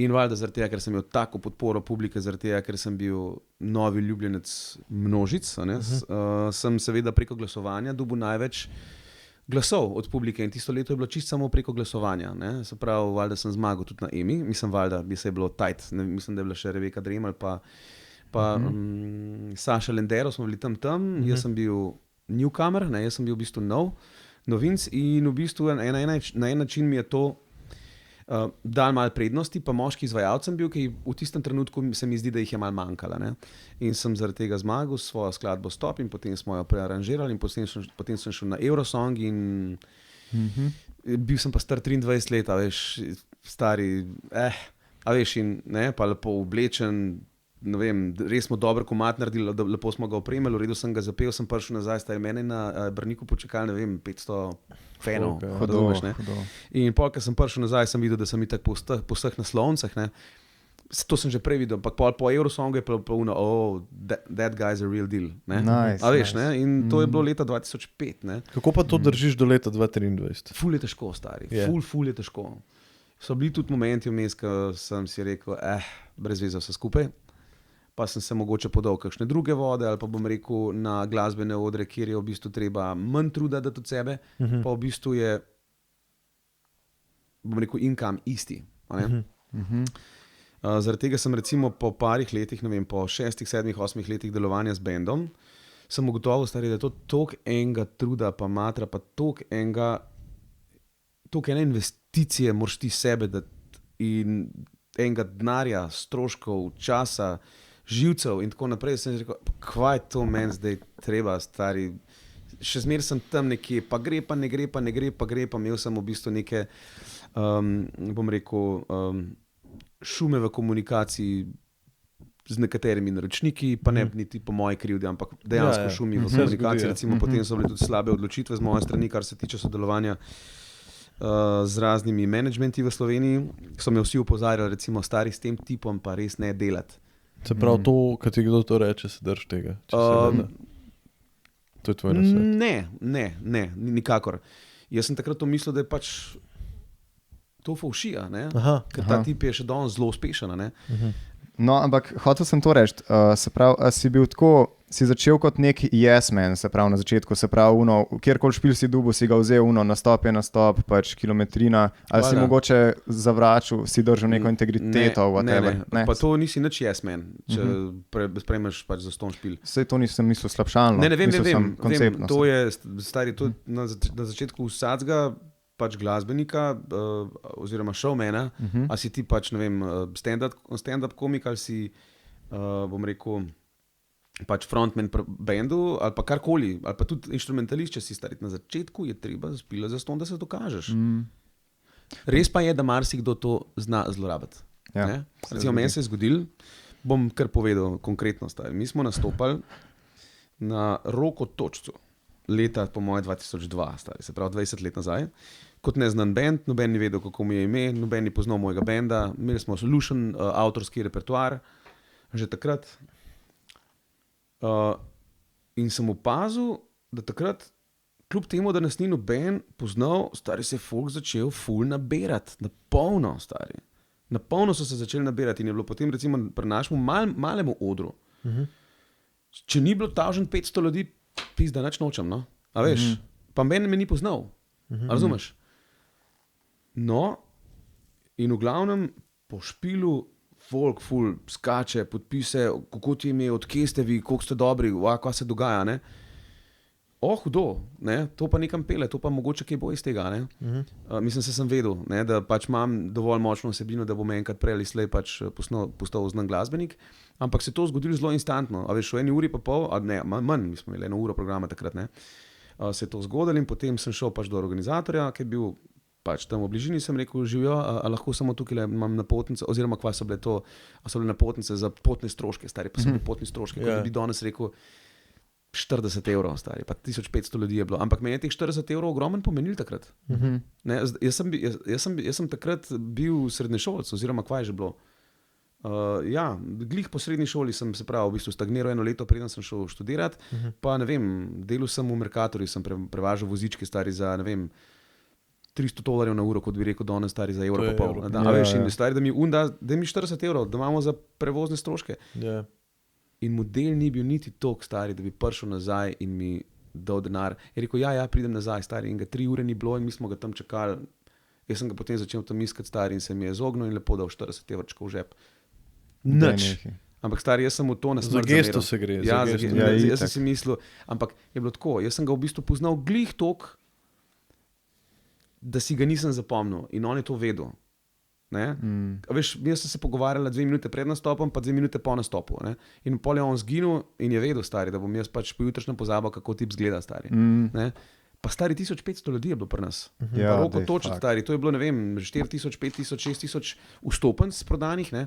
C: In valjda zaradi tega, ker sem imel tako podporo publike, zaradi tega, ker sem bil novi ljubljenec množic, sem seveda preko glasovanja dobil največ glasov od publike in tisto leto je bilo čisto samo preko glasovanja. Se pravi, valjda sem zmagal tudi na Emi, mislim, valjda bi se je bilo tajt, mislim, da je bila še Rebeka Dremelj pa Saša Lendero, smo bili tam, jaz sem bil newcomer, jaz sem bil v bistvu novinc in v bistvu na en način mi je to dal malo prednosti, pa moški izvajalcem bil, ki v tistem trenutku se mi zdi, da jih je malo manjkala. In sem zaradi tega zmagal s svojo skladbo Stop in potem smo jo prearanžirali in potem sem šel na Eurosong in bil sem pa star 23 let, a veš, stari, a veš, in ne, pa lepo oblečen, ne vem, res smo dober komad naredili, lepo smo ga opremili, v redu sem ga zapel, sem prišel nazaj, stari mene na Brniku počakali, ne vem, 500 fanov.
A: Hudo.
C: In pol, ko sem prišel nazaj, sem videl, da sem itak po vseh naslovnicah, ne. To sem že prej videl, ampak po Eurosongu je pa that guy's a real deal. Ne?
A: Nice,
C: a veš, ne? In to je bilo leta 2005. Ne?
B: Kako pa to držiš do leta 2023?
C: Ful je težko, stari. Ful je težko. So bili tudi momenti vmes, ko sem si rekel, brez veze vse skupaj. pa sem se mogoče podal kakšne druge vode, ali pa bom rekel na glasbene odre, kjer je v bistvu treba manj truda dati od sebe, pa v bistvu je, bom rekel, income isti. A ne? Zaradi tega sem recimo po parih letih, ne vem, po 6, 7, 8 letih delovanja z bendom, sem ugotovil, stari, da je to toliko enega truda, pa matra, pa toliko ene investicije moraš ti sebe dati in enega denarja, stroškov, časa, živcev in tako naprej. Sem rekel, kvaj to meni zdaj treba, stari. Še zmeraj sem tam nekje, pa gre, pa ne gre, pa ne gre, pa gre, pa imel sem v bistvu neke, bom rekel, šume v komunikaciji z nekaterimi naročniki, pa ne niti po moji krivdi, ampak dejansko šumi v komunikaciji. Recimo, potem so bile tudi slabe odločitve z moje strani, kar se tiče sodelovanja z raznimi menedžmenti v Sloveniji. So me vsi opozarjali, recimo, stari s tem tipom pa res ne delati.
B: Se pravi, to, kad ti kdo to reče, se drž tega? To je tvoj nasvet?
C: Ne, nikakor. Jaz sem takrat to mislil, da je pač to fovšija, ker ta tip je še danes zelo uspešen.
A: No, ampak hotel sem to reči, se pravi, si bil tako, si začel kot nek yes man, se pravi na začetku, se pravi, kjerkoli špil si dubu, si ga vzel, nastop je nastop, pač kilometrina, ali si mogoče zavračal, si držal neko integriteto, whatever.
C: Ne. Pa to nisi nič yes man, če sprejmeš pač za ston špil.
A: Sej to nisem mislil slabšalno.
C: Ne, vem, to je, stari, to na začetku vsadzga, pač glasbenika oziroma showmana, a si ti pač, ne vem, stand-up komik, ali si, bom rekel, pač frontman pri bendu, ali pa karkoli, ali pa tudi inštrumentalist, če si stari. Na začetku je treba spila za ston, da se dokažeš. Res pa je, da marsikdo to zna zlorabiti.
A: Ja,
C: recimo, meni se je zgodil, bom kar povedal konkretno, stari. Mi smo nastopali na Roko Točcu, leta po moje 2002, stari, se pravi 20 let nazaj. Kot neznan bend, noben ni vedel, kako mi je ime, noben ni poznal mojega benda, imeli smo Solution, avtorski repertoar, že takrat. In sem opazil, da takrat, kljub temu, da nas ni noben poznal, stari, se je folk začel ful nabirati, na polno, stari. Na polno so se začeli nabirati in je bilo potem recimo pri našemu malemu odru. Če ni bilo tavžen 500 ljudi, pizda, nič nočem, no? A veš, pa meni me ni poznal, razumeš? No, in v glavnem po špilu folk ful skače, podpise, kako ti je ime, od kje ste vi, koliko ste dobri, kaj se dogaja, ne? Hudo, ne? To pa nekam pele, to pa mogoče kaj bo iz tega, ne? Mislim, se sem vedel, ne? Da pač imam dovolj močno vsebino, da bom enkrat prej ali slej pač postal znan glasbenik, ampak se to zgodilo zelo instantno, a veš, v 1 uri pa pol, ne, manj, mi smo imeli 1 uro programa takrat, ne? Se je to zgodilo in potem sem šel pač do organizatorja, ki je bil pač tam v bližini, sem rekel, živijo, a lahko samo tukaj imam napotnice, oziroma kva so bile to, a so bile napotnice za potne stroške, stari, pa so bili potni stroški, kot bi danes rekel 40 €, stari, pa 1500 ljudi je bilo, ampak meni je teh 40 € ogromen pomenil takrat. Ne, jaz sem takrat bil srednješolec, oziroma kva je že bilo. Glih po srednji šoli sem se pravi, v bistvu stagniral 1 leto, preden sem šel študirati, pa ne vem, delal sem v Mercatorju, sem prevažal vozičke, stari, za, ne vem, $300 na uro, kot bi rekel danes, stari, za evro pa pol. Stari, da mi 40 €, da imamo za prevozne stroške. In model ni bil niti toliko stari, da bi prišel nazaj in mi dal denar. Je rekel, ja, pridem nazaj, stari, in ga 3 ure ni bilo in mi smo ga tam čakali. Jaz sem ga potem začel tam iskati, stari, in se mi je izognil in lepo dal 40 € v žep. Nič. Ampak stari, jaz sem v to nasmrt zameral.
B: Za gesto se gre.
C: Jaz sem si mislil, ampak je bilo tako, jaz sem ga v bistvu poznal glih toliko, da si ga nisem zapomnil in on je to vedel. Veš, jaz sem se pogovarjala 2 minute pred nastopom, pa 2 minute po nastopu. Ne? In pol je on zginil in je vedel, stari, da bom jaz pač pojutrišnjem pozabil, kako tip zgleda, stari. Ne? Pa stari 1500 ljudi je bilo pri nas. Roko Točec, stari, to je bilo, ne vem, 4000, 5000, 6000 vstopenc prodanih, ne?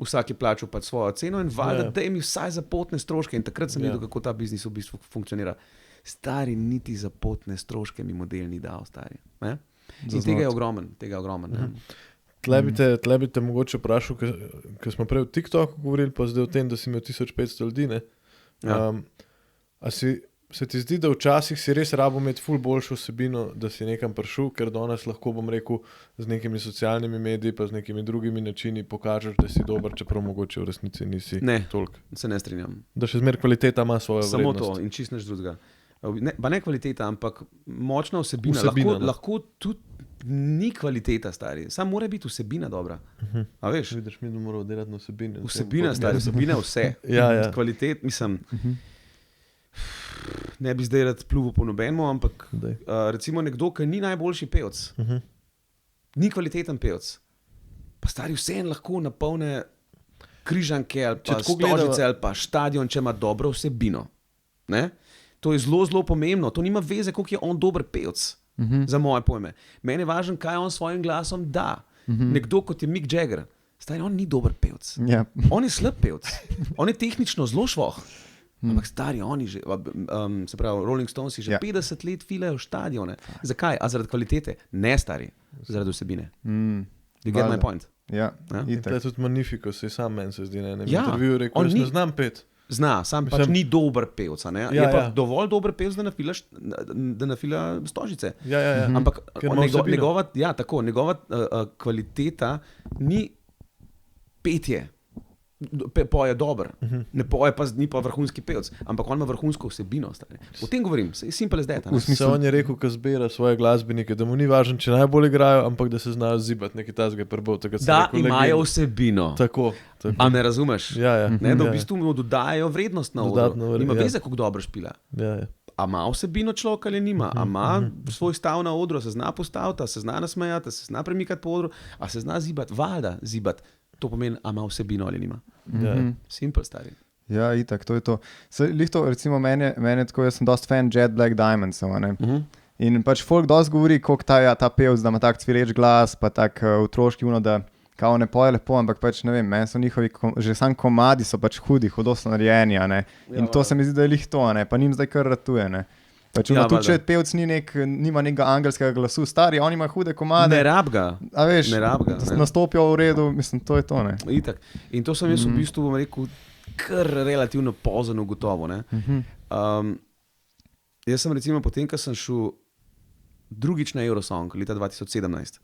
C: Vsak je plačal pač svojo ceno in valjda, da je mi vsaj za potne stroške in takrat sem videl, kako ta biznis v bistvu funkcionira. Stari, niti za potne stroške mi model ni dal, stari. Ne? In tega je ogromen.
B: Tle bi te mogoče vprašal, ker smo prej o TikToku govorili, pa zdaj o tem, da si imel 1500 ljudi, ne? A si Se ti zdi, da včasih si res rabo imeti ful boljšo vsebino, da si nekam prišel, ker danes lahko, bom rekel, z nekimi socialnimi mediji pa z nekimi drugimi načini pokažeš, da si dober, čeprav mogoče v resnici nisi toliko.
C: Se ne strinjam.
B: Da še zmer kvaliteta ima svojo
C: Samo
B: vrednost.
C: to in čist nič drugega. Ne kvaliteta, ampak močna vsebina. Lahko tudi ni kvaliteta, stari. Samo mora biti vsebina dobra. A veš?
B: Vidiš, mi moramo delati na vsebini.
C: Vsebina, stari, vsebina vse. Kvalitet, mislim... Ne bi zdaj rad pljuval po nobenemu, ampak recimo nekdo, ki ni najboljši pevec, ni kvaliteten pevec, pa stari vseeno lahko napolne križanke ali pa stožice ali pa štadion, če ima dobro vsebino. Ne? To je zelo, zelo pomembno. To nima veze, koliko je on dober pevec, za moje pojme. Meni je važno, kaj on s svojim glasom da. Nekdo, kot je Mick Jagger, stari, on ni dober pevec. On je slab pevec. On je tehnično zelo švoh. Ampak stari, oni že, se pravi, Rolling Stones že 50 let filajo štadione. Zakaj? A zaradi kvalitete? Ne, stari, zaradi vsebine. You get my point?
A: Ja.
B: To je tudi Magnifico, se sam meni se zdi, ne? V intervjuju rekel, jaz ne znam pet.
C: Zna, sam pač ni dober pevec, ne? Je pa dovolj dober pevec, da nafila stožice. Ampak njegova kvaliteta ni petje. Poje dober, ne poje pa ni pa vrhunski pevec, ampak on ima vrhunsko vsebino. O tem govorim, simple as that.
B: On je rekel, ko zbira svoje glasbenike, da mu ni važno, če najbolj igrajo, ampak da se znajo zibati, nekaj tazga prbov.
C: Da imajo vsebino.
B: Tako.
C: A ne razumeš? Ne, da v bistvu mu dodajajo vrednost na odru. Nima veze, kako dobro špila. A ima vsebino človek ali nima? A ima svoj stav na odru, se zna postaviti, se zna nasmejati, se zna premikati po odru, a se zna zibati, valjda zibati. To pomeni, a ima vsebino ali nima. Simple, stari.
A: Ja, itak, to je to. Lihto, recimo, meni tako, jaz sem dost fan Jet Black Diamonds, in pač folk dost govori, koliko ta pevc, da ima tak cvileč glas, pa tak otroški da kao ne poje lepo, ampak pač ne vem, meni so njihovi, že sam komadi so pač hudi, hudo so narejeni, in to se mi zdi, da je lihto, pa njim zdaj kar ratuje, Pač tudi če pevc nima nekega angelskega glasu, stari, oni imajo hude komade.
C: Ne rab ga.
A: A veš, nastopijo v redu, mislim, to je to,
C: Itak. In to sem jaz v bistvu, bom rekel, kar relativno pozno ugotovil, Jaz sem recimo potem, ko sem šel drugič na Eurosong, leta 2017,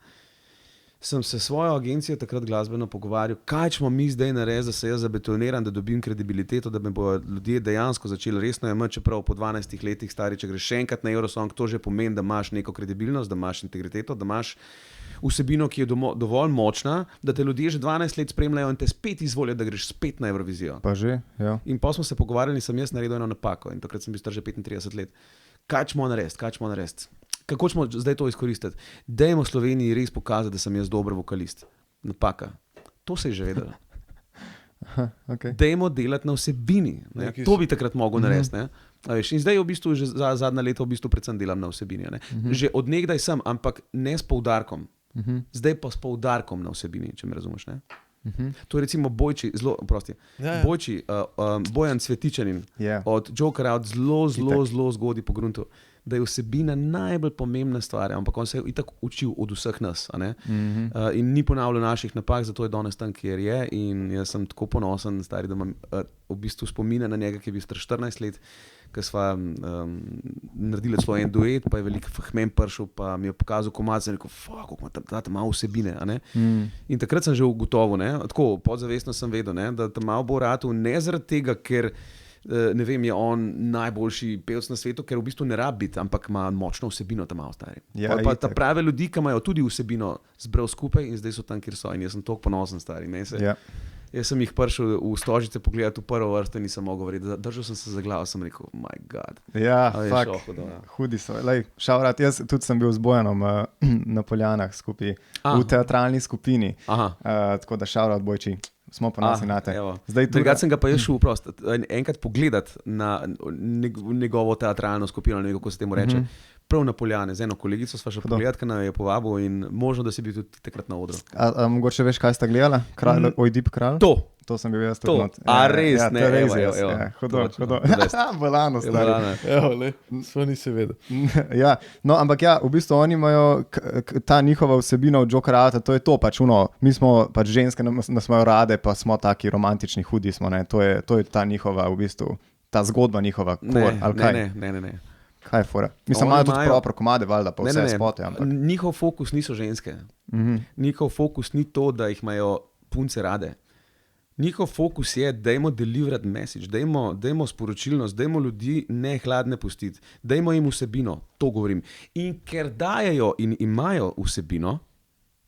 C: sem se svojo agencijo takrat glasbeno pogovarjal, kaj smo mi zdaj naredili, da se jaz zabetoniram, da dobim kredibiliteto, da me bodo ljudje dejansko začeli resno jemati, čeprav po 12 letih stari, če greš še enkrat na Eurosong, to že pomeni, da imaš neko kredibilnost, da imaš integriteto, da imaš vsebino, ki je dovolj močna, da te ljudje že 12 let spremljajo in te spet izvolijo, da greš spet na Eurovizijo.
A: Pa že, ja.
C: In pa smo se pogovarjali, sem jaz naredil eno napako in takrat sem bil star že 35 let. Kaj smo narediti? Kako smo zdaj to izkoristiti? Dajmo Sloveniji res pokazati, da sem jaz dober vokalist. Napaka. To se je že vedelo.
A: Okay.
C: Dajmo delati na vsebini. To bi takrat mogel narediti. In zdaj v bistvu že zadnja leta v bistvu predvsem delam na vsebini. Že od nekdaj sem, ampak ne s poudarkom. Zdaj pa s poudarkom na vsebini, če me razumeš. To je recimo Bojči, Bojči, Bojan Cvetičanin od Joker Out zelo zgodaj pogruntil, da je vsebina najbolj pomembna stvar, ampak on se je itak učil od vseh nas, in ni ponavljal naših napak, zato je danes tam, kjer je, in jaz sem tako ponosen, stari, da imam v bistvu spomine na njega, ki je bil star 14 let, ko sva naredili svoj en duet, pa je veliko fahmen prišel, pa mi je pokazal komad, in rekel, kako ima ta malo vsebine, In takrat sem že ugotovil, tako podzavestno sem vedel, da ta malo bo ratal ne zaradi tega, ker ne vem, je on najboljši pevec na svetu, ker v bistvu ne rabi biti, ampak ima močno vsebino tam malo stari. Pa ta prave ljudi, ki imajo tudi vsebino zbral skupaj in zdaj so tam, kjer so, in jaz sem toliko ponosen stari. Jaz sem jih prišel v stožice pogledati v prvo vrsto in nisem mogel verjeti. Držal sem se za glavo, sem rekel, my God.
A: Ja, hudi so. Šavrat, jaz tudi sem bil z Bojanom na Poljanah skupaj v teatralni skupini. Tako da šavrat, Bojči. Smo ponosni na te.
C: Drugače sem ga pa jaz šel enkrat pogledati na njegovo teatralno skupino, ne vem, kako se temu reče, prav na Poljane. Z eno kolegico sva še pogledati, ki nam je povabil in možno, da si bil tudi takrat na odru.
A: Mogoče veš, kaj sta gledala? Ojdip kralj? To sem bil jaz tudi not.
C: A res,
A: ne, hudo. Bolano, stari.
B: Svo nisi vedel.
A: Ja, no, ampak ja, v bistvu oni imajo ta njihova vsebina v Joker Outa, to je to, pač mi smo pač ženske, nas imajo rade, pa smo taki romantični, hudi smo, to je ta njihova v bistvu, ta zgodba njihova, core, ali kaj?
C: Ne.
A: Kaj je fora? Mislim,
C: Oni
A: imajo tudi
C: imajo-
A: proper komade, valjda, pa vse spote, ampak.
C: Njihov fokus niso ženske. Njihov fokus ni to, da jih imajo punce rade. Njihov fokus je, dajmo deliverati message, dajmo sporočilnost, dajmo ljudi ne hladne pustiti, dajmo jim vsebino, to govorim. In ker dajajo in imajo vsebino,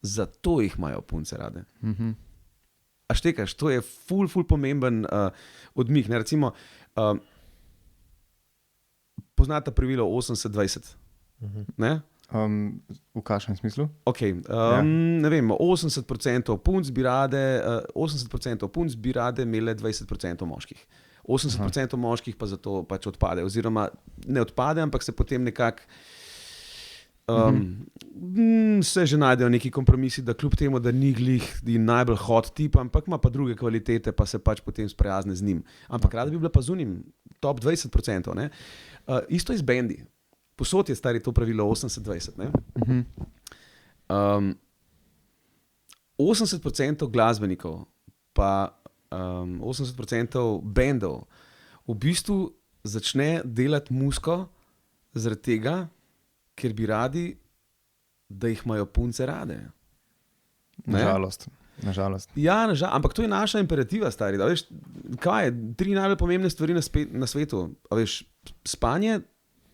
C: zato jih imajo punce rade. A štekaš, to je ful pomemben odmik. Ne? Recimo, poznate pravilo 80-20. Ne?
A: V kakšnem smislu?
C: Okay, ne vem, 80% punc bi rade, 80% punc bi rade imele 20% moških. 80% moških pa zato pač odpade, oziroma ne odpade, ampak se potem nekako se že najdejo neki kompromisi, da kljub temu, da ni glih najbolj hot tip, ampak ima pa druge kvalitete, pa se pač potem sprijazne z njim. Ampak rada bi bila pa z unim, top 20%. Ne? Isto je z bendi. Posod je stari to pravilo 80-20. 80% glasbenikov pa 80% bendov v bistvu začne delati muziko zaradi tega, ker bi radi, da jih imajo punce rade.
A: Nažalost.
C: Ja, ampak to je naša imperativa, stari. Da, veš, kaj je? 3 najbolj pomembne stvari na svetu. A veš, spanje,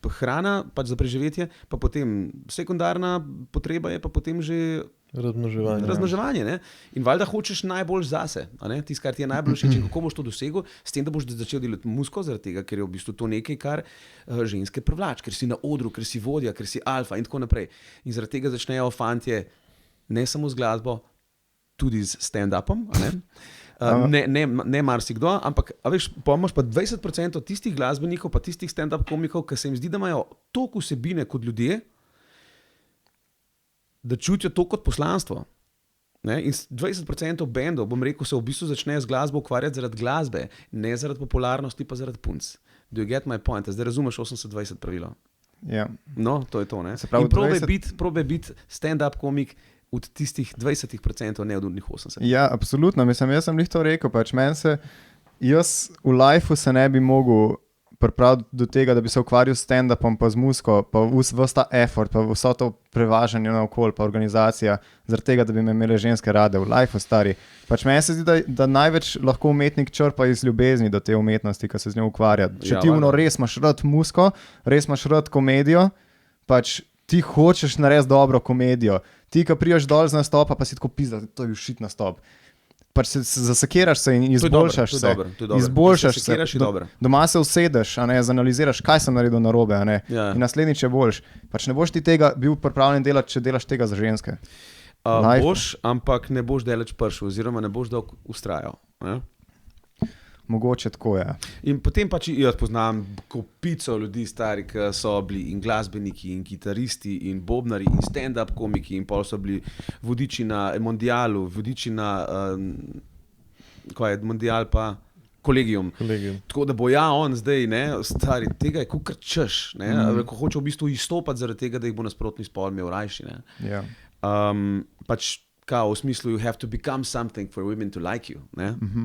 C: hrana pač za preživetje, pa potem sekundarna potreba je pa potem že razmnoževanje. Ne? In valjda hočeš najbolj zase, tisto, kar ti je najbolj všeč, in kako boš to dosegel, s tem, da boš začel delati muziko, zaradi tega, ker je v bistvu to nekaj, kar ženske privlači, ker si na odru, ker si vodja, ker si alfa in tako naprej. In zaradi tega začnejo fantje ne samo z glasbo, tudi z stand-upom, ne marsikdo, ampak veš, imaš pa 20% tistih glasbenikov, pa tistih stand-up komikov, ki se jim zdi, da imajo toliko vsebine kot ljudje, da čutijo to kot poslanstvo. Ne? In 20% bendov, bom rekel, se v bistvu začne z glasbo ukvarjati zaradi glasbe, ne zaradi popularnosti, pa zaradi punc. Do you get my point? Zdaj razumeš 80-20 pravilo?
A: Ja.
C: No, to je to. Ne?
A: Pravi,
C: in probe biti stand-up komik od tistih 20%, ne od njih 80%.
A: Ja, absolutno. Mislim, jaz sem jih to rekel. Pač jaz v lifeu se ne bi mogel pripraviti do tega, da bi se ukvarjal s stand-upom, pa z muziko, pa vse ta effort, pa vse to prevažanje naokoli, pa organizacija, zaradi tega, da bi me imele ženske rade v lifeu, stari. Pač meni se zdi, da največ lahko umetnik črpa iz ljubezni do te umetnosti, ki se z njo ukvarja. Če ti res imaš rad muziko, res imaš rad komedijo, pač ti hočeš narediti dobro komedijo. Ti, ko priješ dol z nastopa, pa si tako pizda, to je bil shit nastop. Pač se zasekiraš se in izboljšaš se. Izboljšaš se. Doma se usedeš, zanaliziraš, kaj sem naredil narobe,
C: Ja.
A: In naslednjič je boljš. Pač ne boš ti tega bil pripravljen delati, če delaš tega za ženske.
C: Boš, ampak ne boš daleč prišel, oziroma ne boš dolgo vztrajal.
A: Mogoče tako je.
C: In potem pač jaz poznam kopico ljudi stari, ki so bili in glasbeniki, in kitaristi, in bobnari, in stand-up komiki, in pol so bili vodiči na Mondialu, vodiči na Mondial pa Kolegium. Tako da bo on zdaj, stari, tega je kukar češ, ko hoče v bistvu izstopati zaradi tega, da jih bo nasprotni spol imel rajši.
A: Ja.
C: Pač v smislu, you have to become something for women to like you.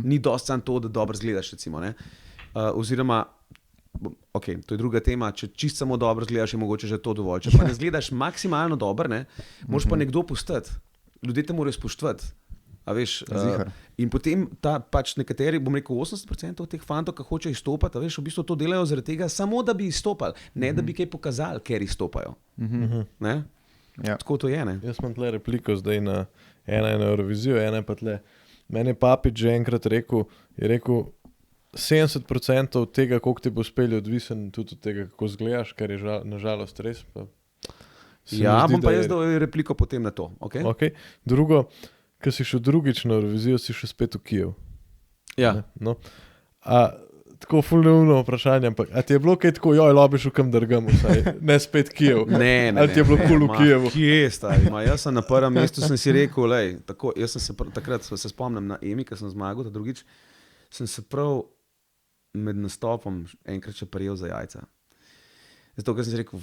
C: Ni dosti samo to, da dobro izgledaš, recimo. Oziroma, to je druga tema, če čist samo dobro izgledaš, je mogoče že to dovolj. Če pa ne izgledaš maksimalno dobro, moraš pa nekdo pustiti. Ljudje te morajo spoštovati. In potem pač nekateri, bom rekel 80% teh fantov, ki hoče izstopati, v bistvu to delajo zaradi tega, samo da bi izstopali, ne da bi kaj pokazali, ker izstopajo.
A: Ja.
C: Tako to je.
B: Jaz imam tle repliko zdaj na Eurovizijo, ena pa tle. Meni je Papič že enkrat rekel, 70% tega, koliko ti bo uspelo, odvisen tudi od tega, kako izgledaš, kar je nažalost res.
C: Bom pa jaz dal repliko potem na to.
B: Okay. Drugo, ko si šel drugič na Eurovizijo, si šel spet v Kijev.
C: Ja.
B: No. Tako ful neumno vprašanje, ampak a ti je bilo kaj tako, lobiš v kam drgam, ne spet Kijev?
C: Ne.
B: Ali ti je bilo kul v Kijevu?
C: Kje je, stari? Jaz sem na prvem mestu, sem si rekel, jaz sem se takrat se spomnim na Emi, ko sem zmagal, ta drugič, sem se prav med nastopom enkrat še prijel za jajca. Zato, ker sem si rekel,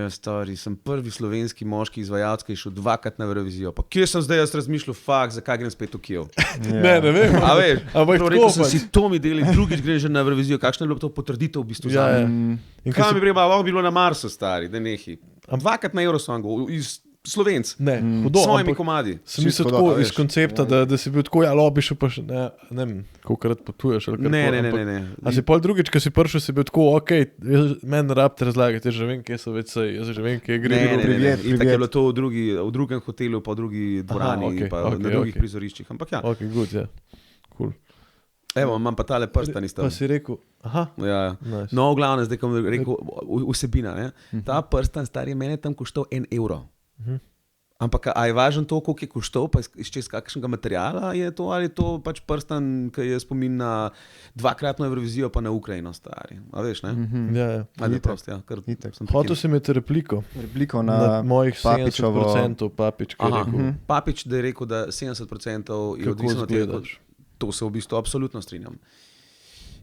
C: stari, sem prvi slovenski moški izvajalec, ki je šel 2-krat na Eurovizijo. Pa kje sem zdaj jaz razmišljal, zakaj grem spet v Kijev?
B: Ne vem.
C: A veš,
B: Ampak
C: rekel
B: tako
C: sem
B: pač.
C: si, to mi deli, drugič grem že na Eurovizijo. Kakšna je bila to potrditev v bistvu
B: Ja,
C: za
B: ja.
C: me?
B: In ko
C: Kaj
B: si-
C: mi treba, bilo na Marsu, stari, da nehi. 2-krat na Eurosongu, iz Slovenc,
B: Ne,
C: s
B: hudo,
C: svojimi
B: ampak
C: komadi.
B: sem mislil
A: Čisto
B: tako
A: hudo, a
B: iz
A: veš.
B: koncepta, da si bil tako, ja, lobi še pa še, ne vem, kolikokrat potuješ ali karkoli.
C: Ne.
B: A si pol drugič, ko si prišel, si bil tako, ok, meni rabite razlagati, jaz že vem, kje so vece, jaz že vem, kje gre.
C: Ne.
A: Privet,
C: Itak
A: privet.
C: je bilo to v drugem hotelu, pa v drugi dvorani,
B: okej,
C: pa
B: okej,
C: na drugih
B: okej.
C: prizoriščih. Ampak ja,
B: Ok, good, ja. Cool.
C: evo, imam pa tale prstani
B: Pa
C: tam.
B: si rekel, aha,
C: Ja.
B: nice.
C: No, v glavnem, zdaj, ko bom rekel vsebina. Ne? Ta prstan star je meni tam koštal 1 evro. Ampak a je važno to, koliko je koštal, pa iz čez kakšnega materiala je to, ali je to pač prstan, ki je spomin na 2-kratno Eurovizijo, pa na Ukrajino, stari. A veš, ne?
B: Ja, ja.
C: Ali
A: Itak.
C: prost, ja, ker
A: Itak.
C: sem
B: Hotel si imeti repliko
A: Repliko
B: na
A: na
B: mojih
A: Papičevo-
B: 70% Papič, ki je
C: Aha,
B: rekel,
C: Papič, da je rekel, da 70% je
B: kako
C: odvisno od tega,
B: izgledaš.
C: to se v bistvu absolutno strinjam.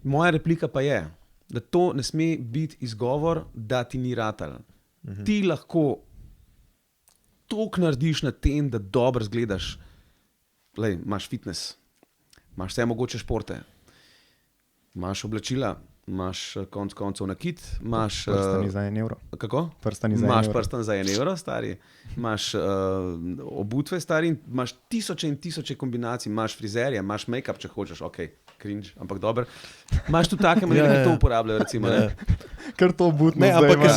C: Moja replika pa je, da to ne sme biti izgovor, da ti ni ratal. Ti lahko toliko narediš na tem, da dobro izgledaš. Lej, imaš fitness, imaš vse mogoče športe, imaš oblačila, imaš konec koncev nakit, imaš
A: prstani za 1 evro.
C: kako?
A: Prstani za 1
C: Imaš
A: evro.
C: prstan za 1 evro, stari, imaš obutve, stari, in imaš tisoče in tisoče kombinacij, imaš frizerje, imaš make-up, če hočeš, ok, cringe, ampak dobro. Imaš tudi take manjke, ki to uporabljajo, recimo.
B: Ja.
C: Ne?
A: Kar to butno
B: Ne,
A: zdaj
B: ampak
A: ima.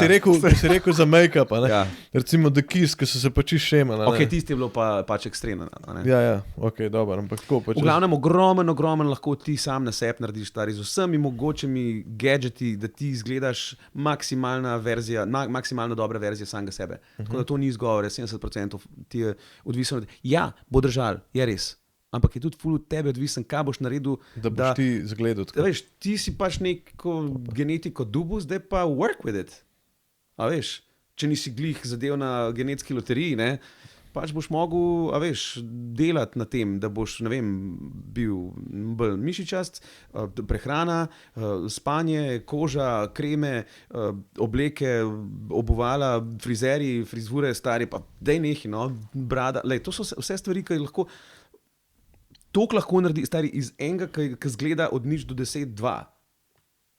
B: ki si rekel za make-up, a ne?
C: Ja.
B: Recimo The Kiss, ki so se pač šemali.
C: Ok, tisti je bilo pač ekstremno.
B: Ja, ok, dobro, ampak tako pač.
C: V glavnem, ogromen lahko ti sam na sebi narediš, stari, z vsemi mogočimi gadgeti, da ti izgledaš maksimalno dobra verzija samega sebe. Tako da to ni izgovor, 70% ti je odvisno. Ja, bo držal, je res. Ampak je tudi ful od tebe odvisen, kaj boš naredil.
B: Da boš ti zgledal
C: Da,
B: tako.
C: veš, ti si pač neko genetiko dubu, zdaj pa work with it. A veš, če nisi glih zadev na genetski loteriji, ne, pač boš mogel, a veš, delati na tem, da boš, ne vem, bil bolj mišičast, prehrana, spanje, koža, kreme, obleke, obuvala, frizerji, frizure, stari, pa dej nehi, no, brada. Lej, to so vse stvari, ki lahko. Toliko lahko naredi, stari, iz enega, ki zgleda od 0 do 10, 2.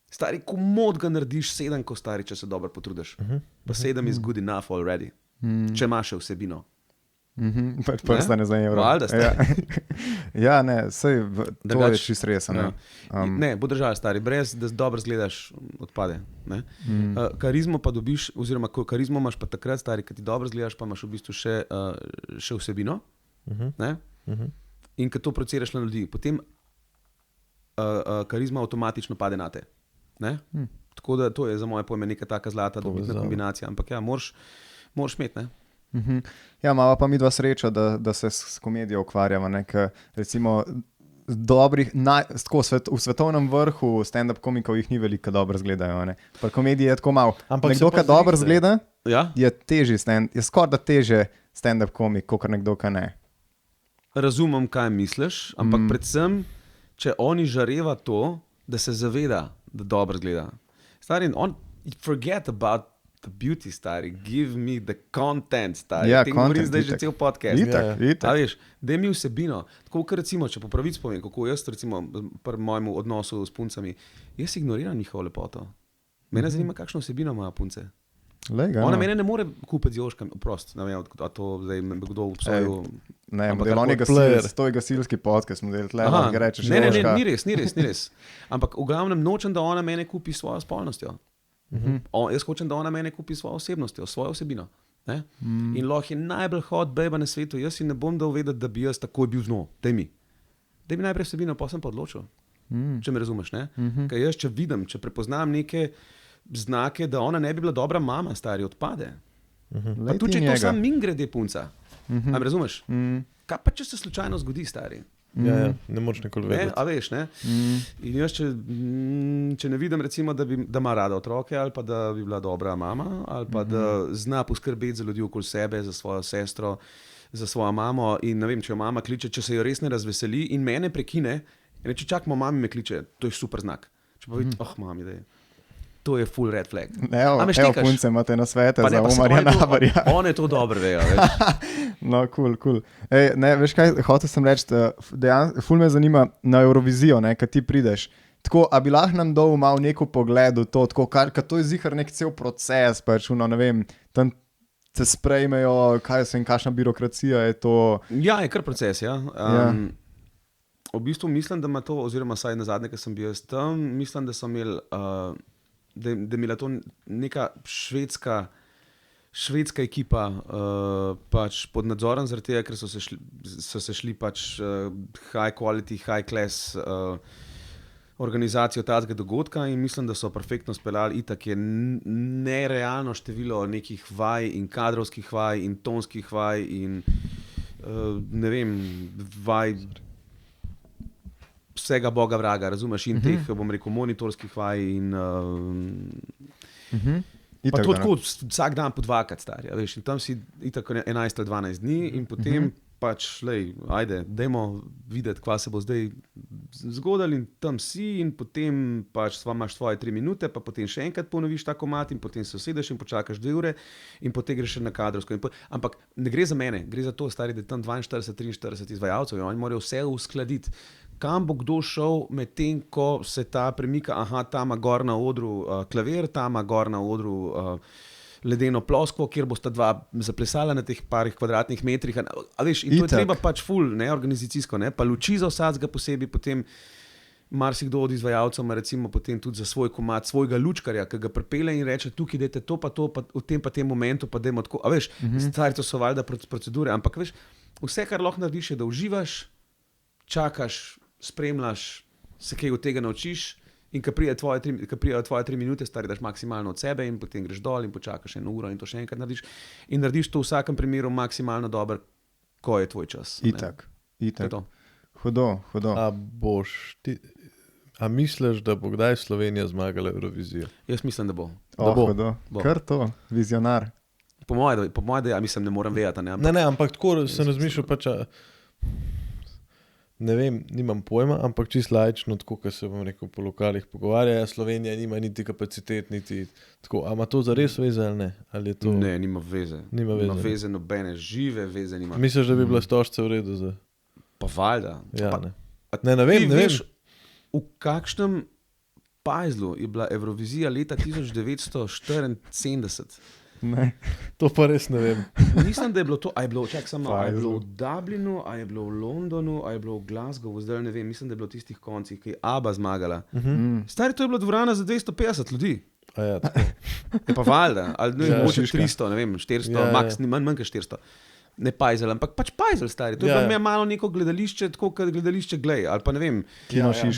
C: Stari, komod ga narediš 7, ko stari, če se dobro potrudiš. Pa 7 is good enough already, če imaš še vsebino.
A: Pač prstane za 1 evro.
C: Valjda, stari.
A: Ja, ne, sej, to je
C: Drugače-
A: čist res.
C: Ja. Ne, bo držal, stari, brez da dobro zgledaš, odpade. Ne? Karizmo pa dobiš, oziroma karizmo imaš pa takrat, stari, ki ti dobro zgledaš, pa imaš v bistvu še vsebino. Ne? In ko to projiciraš na ljudi, potem karizma avtomatično pade na te. Tako da to je za moje pojme neka taka zlata dobitna
B: Povezava.
C: kombinacija. Ampak ja, moraš imeti. Ne?
A: Ja, imamo pa mi dva sreča, da se s komedijo ukvarjamo. Ne, recimo, dobrih, v svetovnem vrhu stand-up komikov jih ni veliko, ki dobro izgledajo. Pri komediji je tako malo.
B: Ampak
A: Nekdo,
B: se pa
A: ki dobro
B: zrihte.
A: izgleda,
C: Ja?
A: je skoraj da teže stand-up komik, kot nekdo, ki ne.
C: Razumem, kaj misliš, ampak predvsem, če oni žareva to, da se zaveda, da dobro zgleda. Stari, forget about the beauty, stari, give me the content, stari.
A: Ja,
C: Tem govorim
A: content,
C: zdaj že
A: itak.
C: cel podcast.
A: Itak,
B: Ja,
A: itak.
C: A veš, daj mi vsebino. Tako kot recimo, če po pravici povem, kako jaz recimo pri mojem odnosu s puncami, jaz ignoriram njihovo lepoto. Mene zanima, kakšno vsebino imajo punce.
A: Lega,
C: Ona
A: no.
C: mene ne more kupiti z joškami, prost, ne vem, a to zdaj me bo kdo obsojal.
A: Ne,
C: ampak
A: model, on je
C: lahko
A: gasilski, to je gasilski podcast, model, tle,
C: Aha,
A: lahko rečeš,
C: ne,
A: Jožka.
C: ni res. Ampak v glavnem nočem, da ona mene kupi s svojo spolnostjo. Jaz hočem, da ona mene kupi s svojo osebnostjo, s svojo vsebino. Ne? In lahko je najbolj hot beba na svetu, jaz si ne bom dal vedeti, da bi jaz takoj bil z njo, daj mi. Daj mi najprej vsebino, pa sem pa odločil. Če me razumeš, ne? Ker jaz, če vidim, če prepoznam neke znake, da ona ne bi bila dobra mama, stari, odpade. Pa tudi, če je to sam min grede punca. A me razumeš? Kaj pa, če se slučajno zgodi, stari?
B: Ja, ne moreš nikoli
C: Ne,
B: vedeti.
C: a veš, ne? In jaz, če ne vidim, recimo, da ima rada otroke, ali pa da bi bila dobra mama, ali pa da zna poskrbeti za ljudi okoli sebe, za svojo sestro, za svojo mamo. In ne vem, če jo mama kliče, če se jo res ne razveseli in mene prekine, in reče: čakaj, mama me kliče, to je super znak. Če pa vidi, mami, da je. to je full red flag.
A: Evo, punce imate na svete za
C: pa
A: Omarja Nabarja.
C: On je to dobro vejo, veš.
A: No, cool. Ej, ne, veš kaj, hotel sem reči, ful me zanima na Eurovizijo, ne, kad ti prideš. Tako, a bi lahko nam dal malo neko pogled v to, tako, kad to je zihar nek cel proces, pač, ne vem, tam se sprejmejo, kakšna birokracija je to.
C: Ja, je kar proces, ja. V bistvu mislim, da ima to, oziroma saj na zadnje, ko sem bil jaz tam, mislim, da so imeli, da je imela to neka švedska ekipa pač pod nadzorom, zaradi tega, ker so se šli pač high quality, high class organizacijo tazga dogodka in mislim, da so perfektno speljali. Itak je nerealno število nekih vaj in kadrovskih vaj in tonskih vaj in ne vem, vaj vsega boga vraga, razumeš, in teh, bom rekel, monitorskih vaj in pa to tako vsak dan po dvakrat stari, veš, in tam si itak 11 ali 12 dni in potem pač, ajde, dajmo videti, kva se bo zdaj zgodilo in tam si in potem pač imaš svoje 3 minute, pa potem še enkrat ponoviš ta komad in potem se usedeš in počakaš 2 ure in potem greš še na kadrovsko. Ampak ne gre za mene, gre za to, stari, da je tam 42-43 izvajalcev in oni morajo vse uskladiti. Kam bo kdo šel med tem, ko se ta premika, tam gor na odru klavir, tam gor na odru ledeno ploskvo, kjer bosta dva zaplesala na teh parih kvadratnih metrih. A veš, in to je treba pač ful, ne, organizacijsko, ne, pa luči za vsakega posebej, potem marsikdo od izvajalcev ima recimo potem tudi za svoj komad, svojega lučkarja, ki ga pripelje in reče, tukaj dajte to, pa v tem pa tem momentu, pa dajmo tako. A veš, stvari to so valjda procedure, ampak veš, vse, kar lahko narediš, je, da uživaš, čakaš, spremljaš, se kaj od tega naučiš in ko pridejo tvoje 3 minute, stari, daš maksimalno od sebe in potem greš dol in počakaš 1 uro in to še enkrat narediš in narediš to v vsakem primeru maksimalno dobro, ko je tvoj čas.
A: Itak. Hudo.
B: A misliš, da bo kdaj Slovenija zmagala Eurovizijo?
C: Jaz mislim, da bo.
A: Hudo. Kar to, vizionar.
C: Po moje, da ja, mislim, ne morem vedeti.
B: Ne, ampak tako sem razmišljal pač, ne vem, nimam pojma, ampak čisto laično, tako, ko se bom rekel po lokalih pogovarja, Slovenija nima niti kapacitet, niti tako. A ima to zares veze ali ne? Ali je to...
C: Ne, nima veze. Nima veze nobene žive veze nima.
B: Misliš, da bi bila Stožice v redu za...
C: Pa valjda.
B: Ja, ne vem.
C: V kakšnem pajzlu je bila Evrovizija leta 1974?
A: Ne.
B: To pa res ne vem.
C: Mislim, da je bilo to, a je bilo v Dublinu, a je bilo v Londonu, a je bilo v Glasgowu, zdaj ne vem, mislim, da je bilo v tistih koncih, ki je ABBA zmagala. Stari, to je bila dvorana za 250 ljudi.
B: A ja, tako.
C: Je pa valjda, ali mogoče 300, ne vem, 400, max, manj kot 400. Ne pajzel, ampak pač pajzel, stari. To je pa malo neko gledališče, tako kot gledališče glej, ali pa ne vem,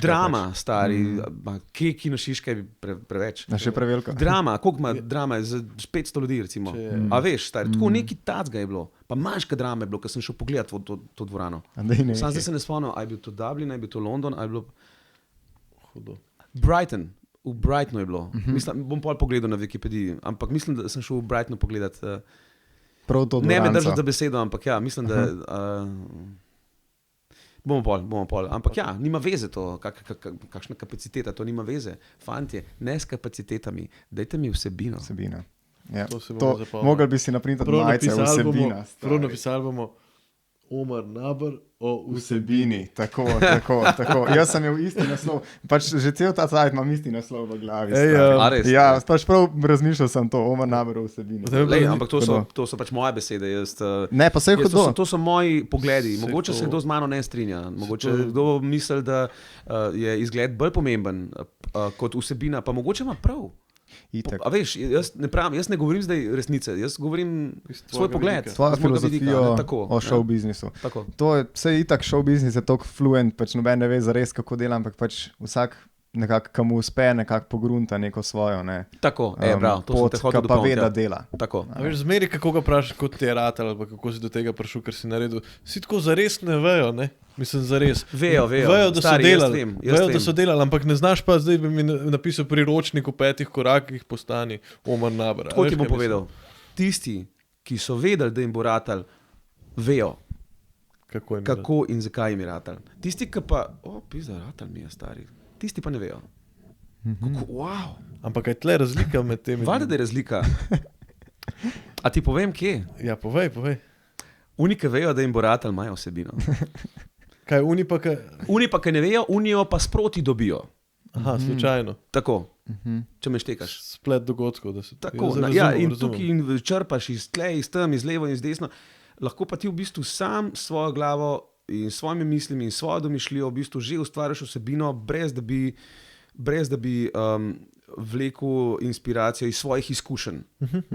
C: drama, stari. Kje Kino Šiška je preveč?
A: Še prevelika.
C: Drama, koliko ima drama? Za 500 ljudi, recimo. A veš, stari, tako neki tacga je bilo. Pa manjka drama je bilo, ko sem šel pogledat to dvorano. Sam zdaj se ne spomnim, a je bil to Dublin, a je bil to London, a je bilo...
B: Hudo.
C: Brighton. V Brightonu je bilo. Mislim, bom pol pogledal na Wikipediji, ampak mislim, da sem šel v Brightonu pogledat... Ne me držati za besedo, ampak ja, mislim, da bomo pol. Ampak ja, nima veze to, kakšna kapaciteta, to nima veze. Fantje, ne s kapacitetami, dajte mi vsebino.
A: Ja. Mogli bi si naprintati majice vsebina.
B: Prav napisali bomo Omar Nabar o
A: vsebini. Tako. Jaz sem imel isti naslov. Pač že cel ta cajt imam isti naslov v glavi. Ja, pač prav razmišljal sem to, Omar Nabar o vsebini.
C: Ampak to so pač moje besede.
A: Ne, pa se je hudo.
C: To so moji pogledi. Mogoče se kdo z mano ne strinja. Mogoče kdo misli, da je izgled bolj pomemben kot vsebina, pa mogoče ima prav. A veš, jaz ne govorim zdaj resnice, jaz govorim svoj pogled.
A: Tvoja filozofijo o show biznisu. To je vse itak show biznis, je toliko fluent, pač noben ne ve zares, kako dela, ampak pač vsak nekako, kam uspe, nekako pogrunta neko svojo, ne.
C: Tako, prav, to
A: pot,
C: sem te hotel
A: pa ve, da dela.
C: Tako.
B: A veš, zmeri, kako ga vprašaš, kot ti je ratal, ali kako si do tega prišel, ker si naredil. Si tako zares ne vejo, ne? Mislim, zares.
C: Vejo,
B: da so delali. Vejo, da so delali, ampak ne znaš pa, zdaj bi mi napisal priročnik v 5 korakih postani Omar Nabar.
C: Tako ti bom povedal. Tisti, ki so vedeli, da jim bo ratal, vejo, kako in zakaj jim je ratal. Tisti, ki pa, pizda, ratal mi je, stari. Tisti pa ne vejo. Wow.
B: Ampak kaj je tle razlika med temi?
C: Valjda, da je razlika. A ti povem, kje?
B: Ja, povej.
C: Unike vejo, da jim bo ratal, imajo vsebino.
B: Kaj uni pa kaj?
C: Uni pa, ki ne vejo, unijo pa sproti dobijo.
B: Aha, slučajno.
C: Tako, če me štekaš.
B: Splet dogodkov, da se
C: Tako, in tukaj črpaš iz tle, iz tam, iz levo in iz desno. Lahko pa ti v bistvu sam svojo glavo in svojimi mislimi in svojo domišljijo v bistvu že ustvariš vsebino, brez da bi vlekel inspiracijo iz svojih izkušenj.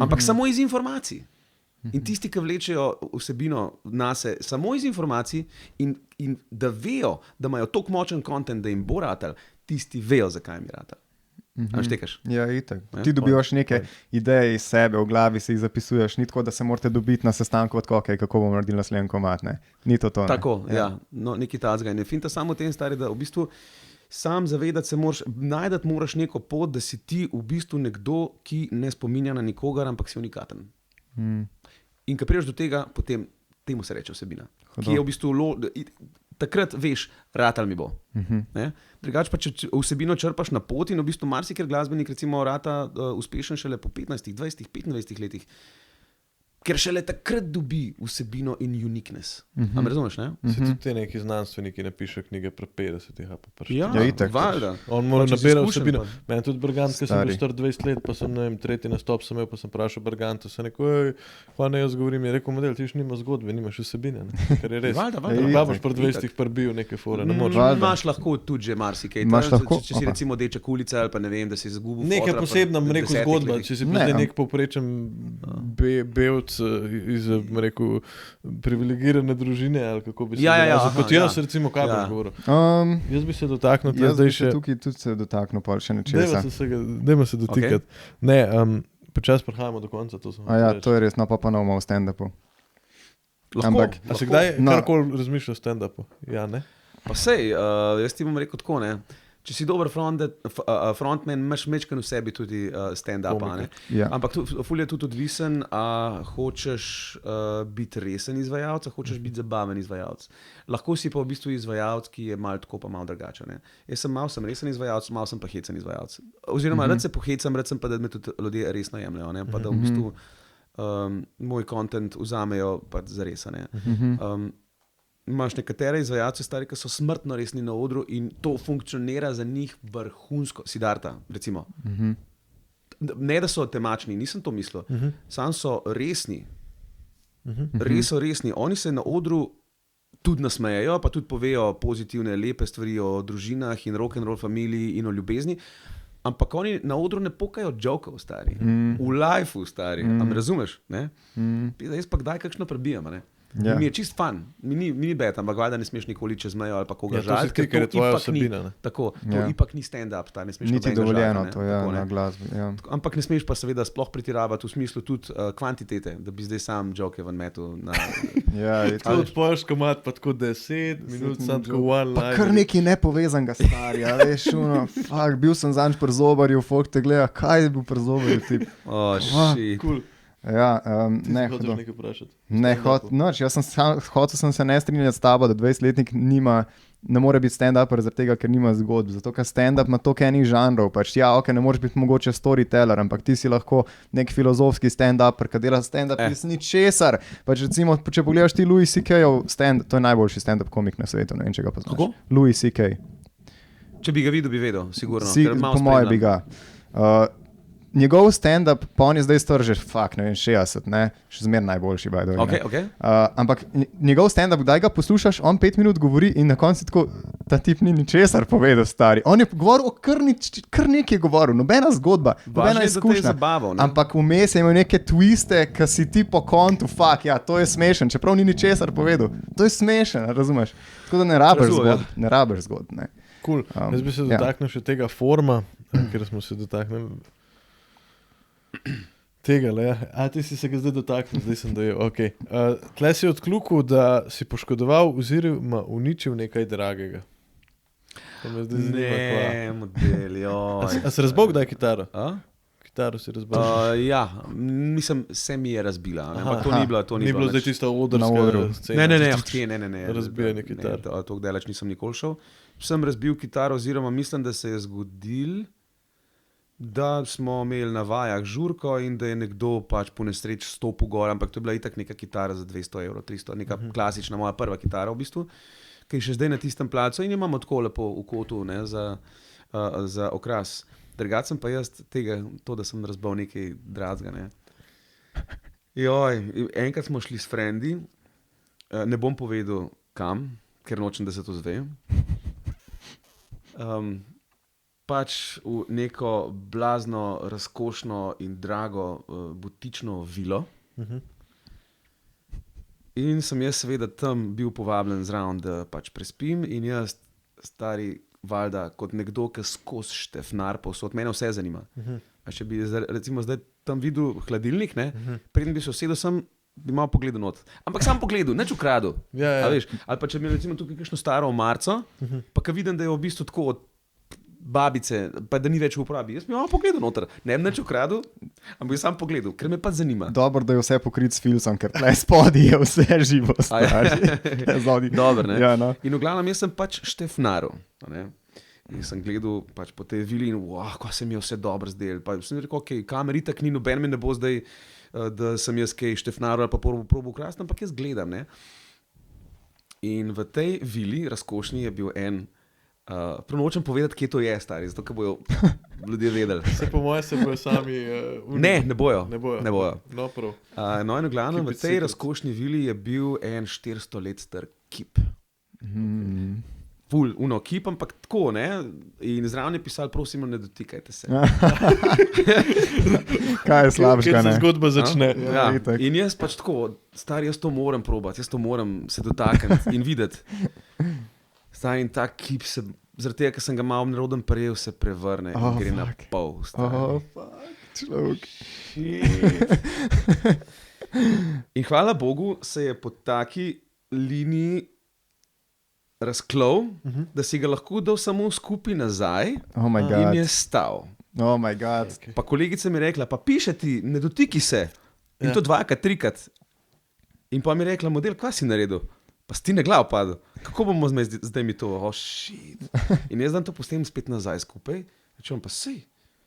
C: Ampak samo iz informacij. In tisti, ki vlečejo vsebino nase samo iz informacij in da vejo, da imajo toliko močen kontent, da jim bo ratal, tisti vejo, zakaj jim je ratal. A štekaš?
A: Ja, itak. Ti dobivaš neke ideje iz sebe, v glavi si jih zapisuješ, ni tako, da se morate dobiti na sestanku od koke, kako bomo naredili naslednji komad, ne? Ni to. Ne?
C: Tako, ja. No, neki tazga. In je finta samo v tem stari, da v bistvu sam zavedati se moraš, najdati moraš neko pot, da si ti v bistvu nekdo, ki ne spominja na nikogar, ampak si unikaten. In ko priješ do tega, potem temu se reče vsebina. Ki je v bistvu takrat veš, ratal mi bo. Drugače pa, če vsebino črpaš na poti in v bistvu marsikaj glasbenik recimo rata uspešen šele po 15, 20, 25 letih, ker šele takrat dobi vsebino in uniqueness. A me razumeš, ne?
B: Se tudi te neki znanstveniki napiše knjige pre 50, pa prišli.
C: Ja,
A: itak.
C: valjda.
B: On mora nabirati vsebino.
C: Pa.
B: Meni tudi Bergant, ker sem bil star 20 let, pa sem, ne vem, tretji nastop sem imel, pa sem vprašal Berganta, sem rekel, hvala ne jaz govorim, je rekel, model, ti už nima zgodbe, nimaš vsebine, ne? Kar je res.
C: Valjda.
B: Baboš pri 20 prbil neke fore, ne moreš.
C: Imaš lahko tudi že marsikaj. Če si recimo Deček ulice ali pa ne vem, da si izgubil
B: nekaj posebna, rekel, zgodba, če si pa nek povprečen belc iz rekel, privilegirane družine, ali kako bi se kot jaz, recimo, kaj boš govoril. Jaz bi se dotaknil zdaj še...
A: Tukaj tudi se dotaknil pa še nečesa.
B: Dajmo se dotikati. Okay. Ne, počas prihajamo do konca.
A: To je res, no pa ponovno v stand-upu.
C: Ampak,
B: a si kdaj karkoli razmišljal o stand-upu? Ja, ne?
C: Pa sej, jaz ti bom rekel tako, ne. Če si dober frontman, imaš mečkan v sebi tudi stand-upa, ne?
A: Ja.
C: Ampak ful je tudi odvisen, a hočeš biti resen izvajalec, a hočeš biti zabaven izvajalec. Lahko si pa v bistvu izvajalec, ki je malo tako pa malo drugačen, ne? Jaz sem resen izvajalec, malo sem pa hecen izvajalec. Oziroma, rad se pohecam, rad sem pa, da me tudi ljudje resno jemljajo, ne? Pa da v bistvu moj content vzamejo pa zares, ne? Imaš nekatere izvajalce stari, ki so smrtno resni na odru in to funkcionira za njih vrhunsko. Siddharta, recimo. Ne, da so temačni, nisem to mislil. Sam so resni. Res so resni. Oni se na odru tudi nasmejajo, pa tudi povejo pozitivne, lepe stvari o družinah in rock'n'roll familiji in o ljubezni. Ampak oni na odru ne pokajo jokov, stari. V lifeu, stari. A me razumeš? Ne? Jaz pa kdaj kakšno prebijam, ne? Ja. Mi je čist fun, mi ni bed, ampak valjda ne smeš nikoli čez mejo ali pa koga žaliti,
B: ker je tvoja vsebina.
C: Tako, to ipak ni stand-up, ne smeš
A: niti dovoljeno
C: žaliti,
A: to, ja, na glasbi. Ja.
C: Ampak ne smeš pa seveda sploh pretiravati v smislu tudi kvantitete, da bi zdaj sam joke ven metu.
B: Ja, to odpoješ komad pa tako 10 minut, sam tako one line.
A: Pa kar nekaj nepovezanega starja, veš, bil sem zanj pri zobarju, folk te gleda, kaj je bil pri zobarju tip.
C: Shit.
B: Cool.
A: Ja, ne, jaz sem se ne strinjati s tabo, da 20-letnik ne more biti stand-upper zaradi tega, ker nima zgodb. Zato, ker stand-up ima toliko enih žanrov. Pač, ja, ok, ne moreš biti mogoče storyteller, ampak ti si lahko nek filozofski stand-upper, ki dela stand-up iz ničesar. Pač recimo, če pogledaš ti Louis C.K.-ov to je najboljši stand-up komik na svetu, ne vem, če ga poznaš.
C: Kako?
A: Louis C.K.
C: Če bi ga videl, bi vedel, sigurno.
A: Po moje bi ga. Njegov stand-up, pa on je zdaj star že, ne vem, 60, ne? Še zmer najboljši, by the way.
C: Okay.
A: Ampak njegov stand-up, kdaj ga poslušaš, on 5 minut govori in na koncu tako, ta tip ni ničesar povedal, stari. On je govoril, kar nekaj govoril, nobena zgodba, nobena izkušnja. Ampak vmes je imel neke twiste, ki si ti po kontu, ja, to je smešen, čeprav ni ničesar povedal. To je smešen, razumeš? Tako da ne rabiš zgodb, ne.
B: Cool. Jaz bi se dotaknil še tega forma, ker smo se dotaknili tega, ja. A ti si se ga zdaj dotaknil, zdaj sem dojel, ok. Tle si odklukal, da si poškodoval oziroma uničil nekaj dragega.
C: Ne, model, joj.
B: A si razbil kdaj kitaro? Kitaro si razbil?
C: Ja, mislim, se mi je razbila, ampak to ni bilo
B: zdaj tista odrska scena.
C: Ne.
B: Razbijanje kitar.
C: To daleč nisem nikoli šel. Sem razbil kitaro oziroma mislim, da se je zgodil da smo imeli na vajah žurko in da je nekdo pač po nesreči stopil gor, ampak to je bila itak neka kitara za 200 €, 300, neka klasična moja prva kitara v bistvu, ki je še zdaj na tistem placu in jo imamo tako lepo v kotu, ne, za okras. Drugače sem pa jaz to, da sem razbil nekaj dragega. Ne. Enkrat smo šli s frendi, ne bom povedal kam, ker nočem, da se to zve. Pač v neko blazno, razkošno in drago butično vilo. In sem jaz seveda tam bil povabljen zraven, da pač prespim in jaz, stari valjda, kot nekdo, ki skozi štefnar povsod, mene vse zanima. A če bi recimo zdaj tam videl hladilnik, ne, preden bi se usedel sem, bi malo pogledal not. Ampak sam pogledal, nič ukradel.
B: Ja.
C: Veš, ali pa če bi recimo tukaj kakšno staro omarco, pa ka vidim, da je v bistvu tako od babice, pa da ni več v uporabi. Jaz bi malo pogledal noter. Ne bi nič ukradel, ampak bi sam pogledal, ker me pa zanima.
A: Dobro, da je vse pokrit s filcem, ker tle spodaj je vse živo.
C: Dobro, ne?
A: Ja, no.
C: In v glavnem jaz sem pač štefnaril. In sem gledal pač po tej vili in ko se mi je vse dobro zdelo. Pa sem rekel, kamer itak ni, noben me ne bo zdaj, da sem jaz kaj štefnaril ali pa probo ukrasti, ampak jaz gledam. Ne? In v tej vili razkošni je bil en, nočem povedati, kje to je, stari, zato, ker bojo ljudje vedeli.
B: Se po moje se bojo sami...
C: Ne bojo.
B: No, prav.
C: No in v glavnem, v tej razkošni vili je bil en 400 let star kip. Ful, kip, ampak tako, ne? In zraven je pisal, prosim, ne dotikajte se.
A: Kaj je slabšega,
B: Kjer
A: ne?
B: se zgodba začne.
C: Ja.
A: itak.
C: In jaz pač tako, stari, jaz to moram probati, jaz to moram se dotakniti in videti. Stari, in ta kip se, zaradi tega, ker sem ga malo neroden prejel, se prevrne in gre na pol.
A: Človek.
C: In hvala Bogu se je po taki liniji razklal, da si ga lahko dal samo skupaj nazaj
A: Oh my
C: in
A: god.
C: je stal.
A: Oh my god.
C: Pa kolegica mi je rekla, pa piše ti, ne dotiki se. In to 2-krat, 3-krat. In pa mi je rekla, model, kaj si naredil? Pa si ti na glavo padel. Kako bomo zdaj mi to? Shit. In jaz dan to postem spet nazaj skupaj. Rečem pa sej.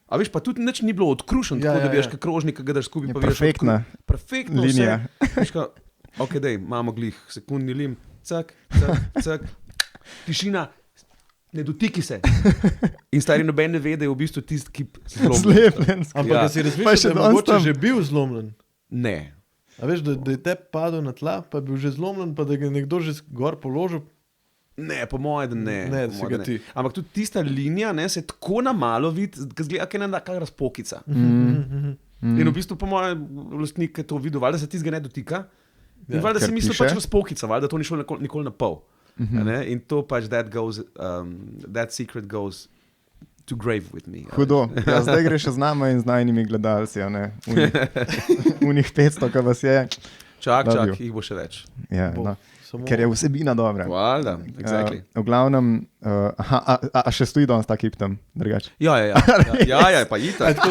C: A veš, pa tudi nič ni bilo odkrušen, tako da bi veš, krožnik, ki ga daš skupaj. Pa
A: Perfektna
C: perfektno
A: linija.
C: Veš, ok, dej, imamo glih, sekundni lim, cak, tišina, ne dotiki se. In stari noben ne ve, da je v bistvu tisti kip
A: Slepen.
B: Ampak
C: Ja.
B: da si
A: Pa
B: razmišljal,
A: še
B: da je
A: danes
B: mogoče
A: tam.
B: že bil zlomljen.
C: Ne.
B: A veš, da je te padel na tla, pa je bil že zlomljen, pa da ga je nekdo že gor položil.
C: Ne, po mojem, da ne.
B: Ne,
C: po
B: si
C: moje,
B: ga
C: da ne.
B: ti.
C: Ampak tudi tista linija, ne, se tako na malo vidi, da zgleda, kot ena taka razpokica. In v bistvu, po mojem, lastnik je to videl, valjda se tistega ne dotika. In valjda
A: ker
C: si mislil
A: piše.
C: pač razpokica, valjda to ni šlo nikoli na pol. Ne? In to pač that secret goes to grave with me.
A: Hudo. Ja, zdaj greš z nama in z najnimi gledalci, a ne? Unih 500, ki vas je.
C: Čak,
A: Love you.
C: jih bo še več.
A: Ja,
B: Bo
A: no.
B: samo-
A: Ker je vsebina dobra.
C: Valjda, exactly.
A: V glavnem, a še stoji danes ta kip tam, drugače.
C: Ja, pa itak.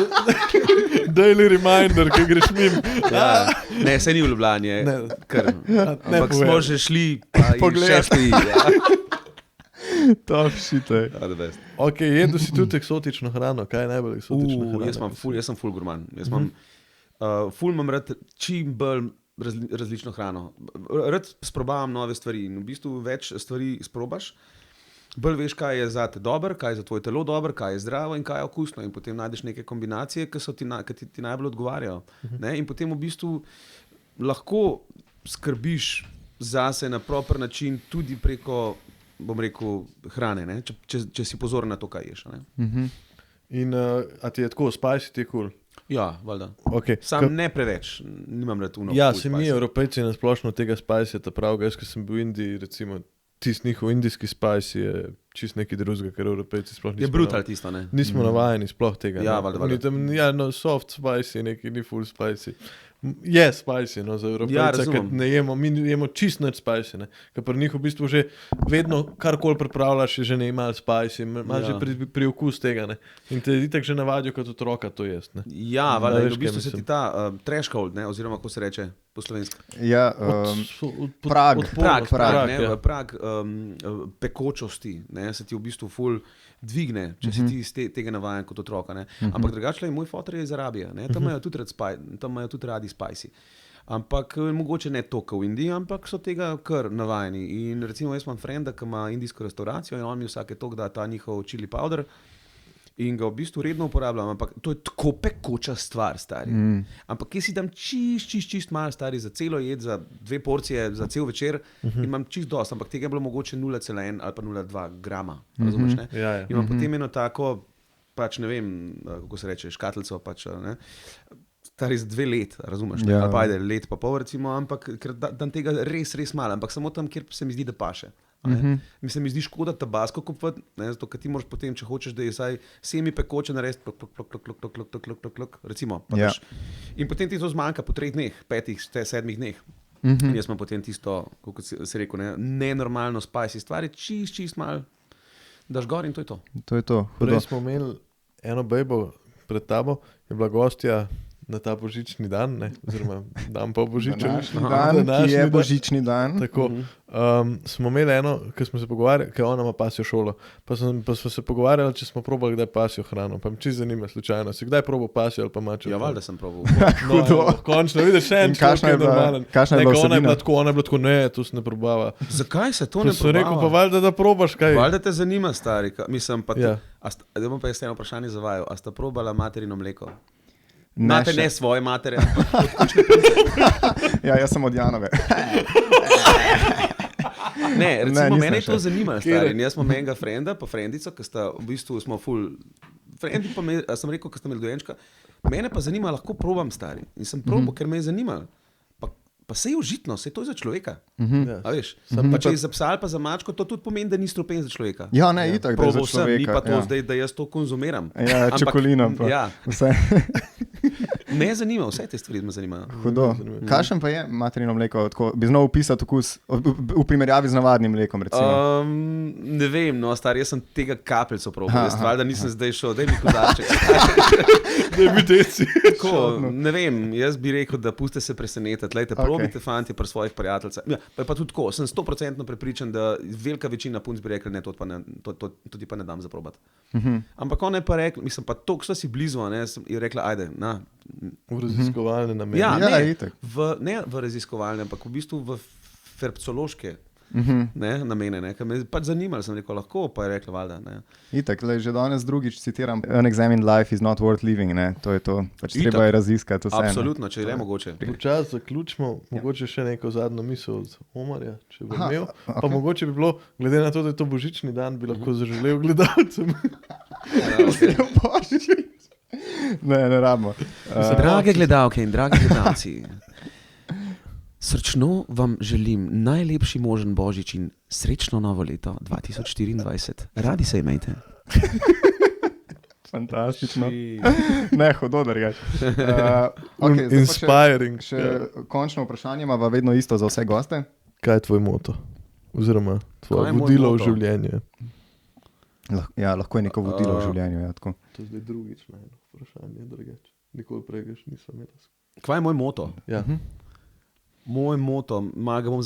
B: Daily reminder, ki greš mim.
C: Ja. Ne, se ni v Ljubljani, je
B: Ne.
C: kar. Ampak
B: povem.
C: smo že šli, pa in
A: Pogledat.
C: še stoji. Ja.
A: Top shit, ej.
C: Ja, the best.
B: Ok, jedel si tudi eksotično hrano. Kaj je najbolj eksotična hrana?
C: Jaz sem ful gurman. Ful imam rad čim bolj različno hrano. Rad sprobavam nove stvari in v bistvu več stvari sprobaš, bolj veš, kaj je za te dobro, kaj je za tvoje telo dobro, kaj je zdravo in kaj je okusno. In potem najdeš neke kombinacije, ki ti najbolj odgovarjajo. Ne? In potem v bistvu lahko skrbiš zase na proper način tudi preko, bom rekel, hrane, ne? Če si pozoren na to, kaj ješ. Ne?
B: In a ti je tako, spicy ti je kul?
C: Ja, valjda.
B: Okay.
C: Sam ne preveč, nimam rad uno.
B: Ja, se mi Evropejci nasplošno tega spicy ta pravga. Jaz, ko sem bil v Indiji, recimo, tisti njihov indijski spicy je čist nekaj drugega, ker Evropejci sploh nismo.
C: Je brutal tisto, ne?
B: Nismo navajeni sploh tega.
C: Ja,
B: ne.
C: valjda.
B: Oni tam, ja, no, soft spicy, neki ni full spicy. Je spicy, no, za Evropejca, ker
C: razumem.
B: ne jemo, mi jemo čist nič spicy, ne. Ker pri njih v bistvu že vedno, karkoli pripravljaš, je že ne malo spicy, imaš že pri okus tega, ne. In te itak že navadijo kot otroka to jest, ne.
C: Ja, valjda,
B: veš,
C: in v
B: kaj
C: bistvu se
B: mislim.
C: ti ta threshold, ne, oziroma kako se reče po slovensko.
A: Ja, prag.
C: Prag,
B: ja.
C: prag pekočosti, ne, se ti v bistvu ful dvigne, če si ti iz tega navajen kot otroka. Ne. Ampak drugače, moj fotor je iz Arabije, ne. Tam imajo tudi radi spicy. Ampak mogoče ne toliko v Indiji, ampak so tega kar navajeni. In recimo jaz imam frenda, ki ima indijsko restauracijo in on mi vsake toliko da ta njihov chili powder in ga v bistvu redno uporabljam, ampak to je tako pekoča stvar, stari. Ampak jaz si dam čist malo, stari, za celo jed, za 2 porcije, za cel večer in imam čist dost, ampak tega je bilo mogoče 0,1 ali pa 0,2 grama, razumeš, ne?
B: Ja.
C: In imam potem eno tako, pač ne vem, kako se reče, škatlico, pač, ne? Stari za 2 let, razumeš, ne? Ali pa ajde, let pa pol recimo, ampak ker dam tega res malo, ampak samo tam, kjer se mi zdi, da paše. Mi zdi škoda tabasko kupovati, zato ker ti moraš potem, če hočeš, da je saj semi pekoče narediti, plok, recimo. In potem ti to zmanjka po 3 dneh, 5, 7 dneh. In jaz imam potem tisto, kako se rekel, nenormalno spicy stvari, čist malo, daš gor in to je to.
A: To je to.
B: Prej smo imeli eno bejbo pred tabo, je bila gostja na ta božični dan, ne? Oziroma dan po božiču.
A: Današnji dan, ki je božični dan.
B: Tako, smo imeli eno, ki smo se pogovarjali, ker ona ima pasjo šolo, pa smo se pogovarjali, če smo probali kdaj pasjo hrano, pa me čisto zanima slučajno, si kdaj probal pasjo ali pa mačo?
C: Ja, valjda sem probal.
B: Končno, vidiš, še en človek je normalen.
A: Kakšna je bila
B: Ona je
A: vsebina?
B: bila tako, ne, to se ne probava.
C: Zakaj se to ne
B: Pa sem rekel, pa valjda, da probaš kaj.
C: Valjda te zanima, stari. Mislim, pa
B: Ja.
C: da bom pa jaz eno vprašanje zavajal. A sta probala materino mleko?
A: Ne,
C: Imate
A: še.
C: ne svoje matere?
A: Ja, jaz sem od Janove.
C: Ne, recimo,
A: nisem
C: mene je to
A: še.
C: zanimalo, stari. In jaz imam enega frenda, pa frendico, ki sta v bistvu smo ful. Frendi pa me, a sem rekel, ko sta imeli dojenčka, mene pa zanima, lahko probam, stari. In sem probal, ker me je zanimalo. Pa se je užitno, se je to za človeka.
B: Ja.
C: A veš? Pa če je za psa ali pa za mačko, to tudi pomeni, da ni strupen za človeka.
A: Ja, ne, itak, da je za
C: Probal sem, ni
A: človeka.
C: pa to
A: ja.
C: zdaj, da jaz to konzumiram.
A: Ja,
C: Ampak-
A: čokolina pa.
C: Ja,
A: Vse.
C: me zanima, vse te stvari me zanimajo.
A: Hudo. Kakšen pa je materino mleko? Tako, bi znal opisati okus v primerjavi z navadnim mlekom, recimo.
C: Ne vem, no, star, jaz sem tega kapljico probal.
A: Aha,
C: Jaz valjda nisem zdaj šel, daj mi kozarček.
B: Da bi deci.
C: Tako, ne vem, jaz bi rekel, da puste se presenetiti. Lejte, probite fanti pri svojih prijateljcih. Ja, pa tudi tako, sem 100% prepričan, da velika večina punc bi rekla, ne, to ti pa ne dam za probati. Ampak ona je pa rekla, mislim pa toliko so si blizu, ne, je rekla, ajde, na.
B: V raziskovalne namene.
C: Ja,
A: Ja,
C: ne,
A: itak.
C: ne v raziskovalne, ampak v bistvu v ferpcološke namene, ne, ker me je pač zanimalo, sem rekel, lahko, pa je rekla, valjda, ne.
A: Itak, že danes drugič citiram Unexamined life is not worth living, ne? To je to. Pač
C: Itak.
A: treba je raziskati vse. ne.
C: Absolutno, če je le mogoče.
B: Počas zaključimo, mogoče še neko zadnjo misel od Omarja, če bo
A: Aha,
B: imel. Pa
A: okej.
B: mogoče bi bilo, glede na to, da je to božični dan, bi lahko zaželel gledalcem.
A: Ne rabimo.
C: Drage gledalke in dragi gledalci, srčno vam želim najlepši možen božič in srečno novo leto 2024. Radi se imejte.
A: Fantastično. Ne, hudo, da rečeš. Okay,
B: Inspiring.
A: Še
B: Ja.
A: končno vprašanje ima vedno isto za vse goste.
B: Kaj je tvoj moto? Oziroma,
C: Kaj
B: tvoje
C: je moj
B: vodilo v
C: moto?
B: življenju?
A: Ja, lahko je neko vodilo v življenju. Ja, tako.
B: To je zdaj drugič na eno vprašanje, drugače. Nikoli prej ga še nisem imel.
C: Kaj je moj moto?
B: Ja.
C: Moj moto, malo ga bom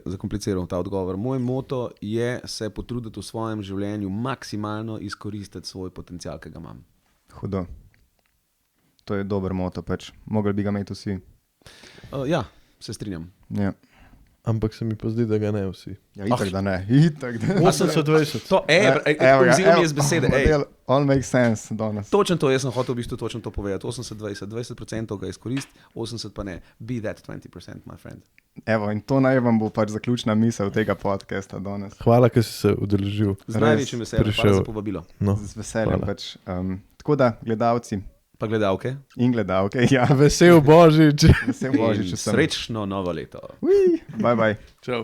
C: zakompliciral ta odgovor. Moj moto je se potruditi v svojem življenju maksimalno izkoristiti svoj potencial, ki ga imam.
A: Hudo. To je dober moto, pač. Mogli bi ga imeti vsi.
C: Ja, se strinjam.
A: Ja.
B: Ampak se mi pa zdi, da ga ne vsi.
A: Ja, itak, da ne. Itak, da ne.
B: 80-20.
C: To, vzil mi je z besede.
A: All makes sense danes.
C: Točno to, jaz sem hotel v bistvu točno to povedati. 80-20, 20% ga izkoristi, 80% pa ne. Be that 20%, my friend.
A: Evo, in to naj vam bo pač zaključna misel tega podcasta danes.
B: Hvala, ker si se udeležil.
C: Z največjim veseljem, hvala za povabilo.
B: No.
A: Z veseljem
B: Hvala.
A: pač. Tako da, gledalci
C: Pa gledalke,
A: in gledalke, ja,
B: Vesel Božič.
A: vesel božič
C: in
A: vsem.
C: srečno novo leto.
A: Bye, bye.
B: Čau.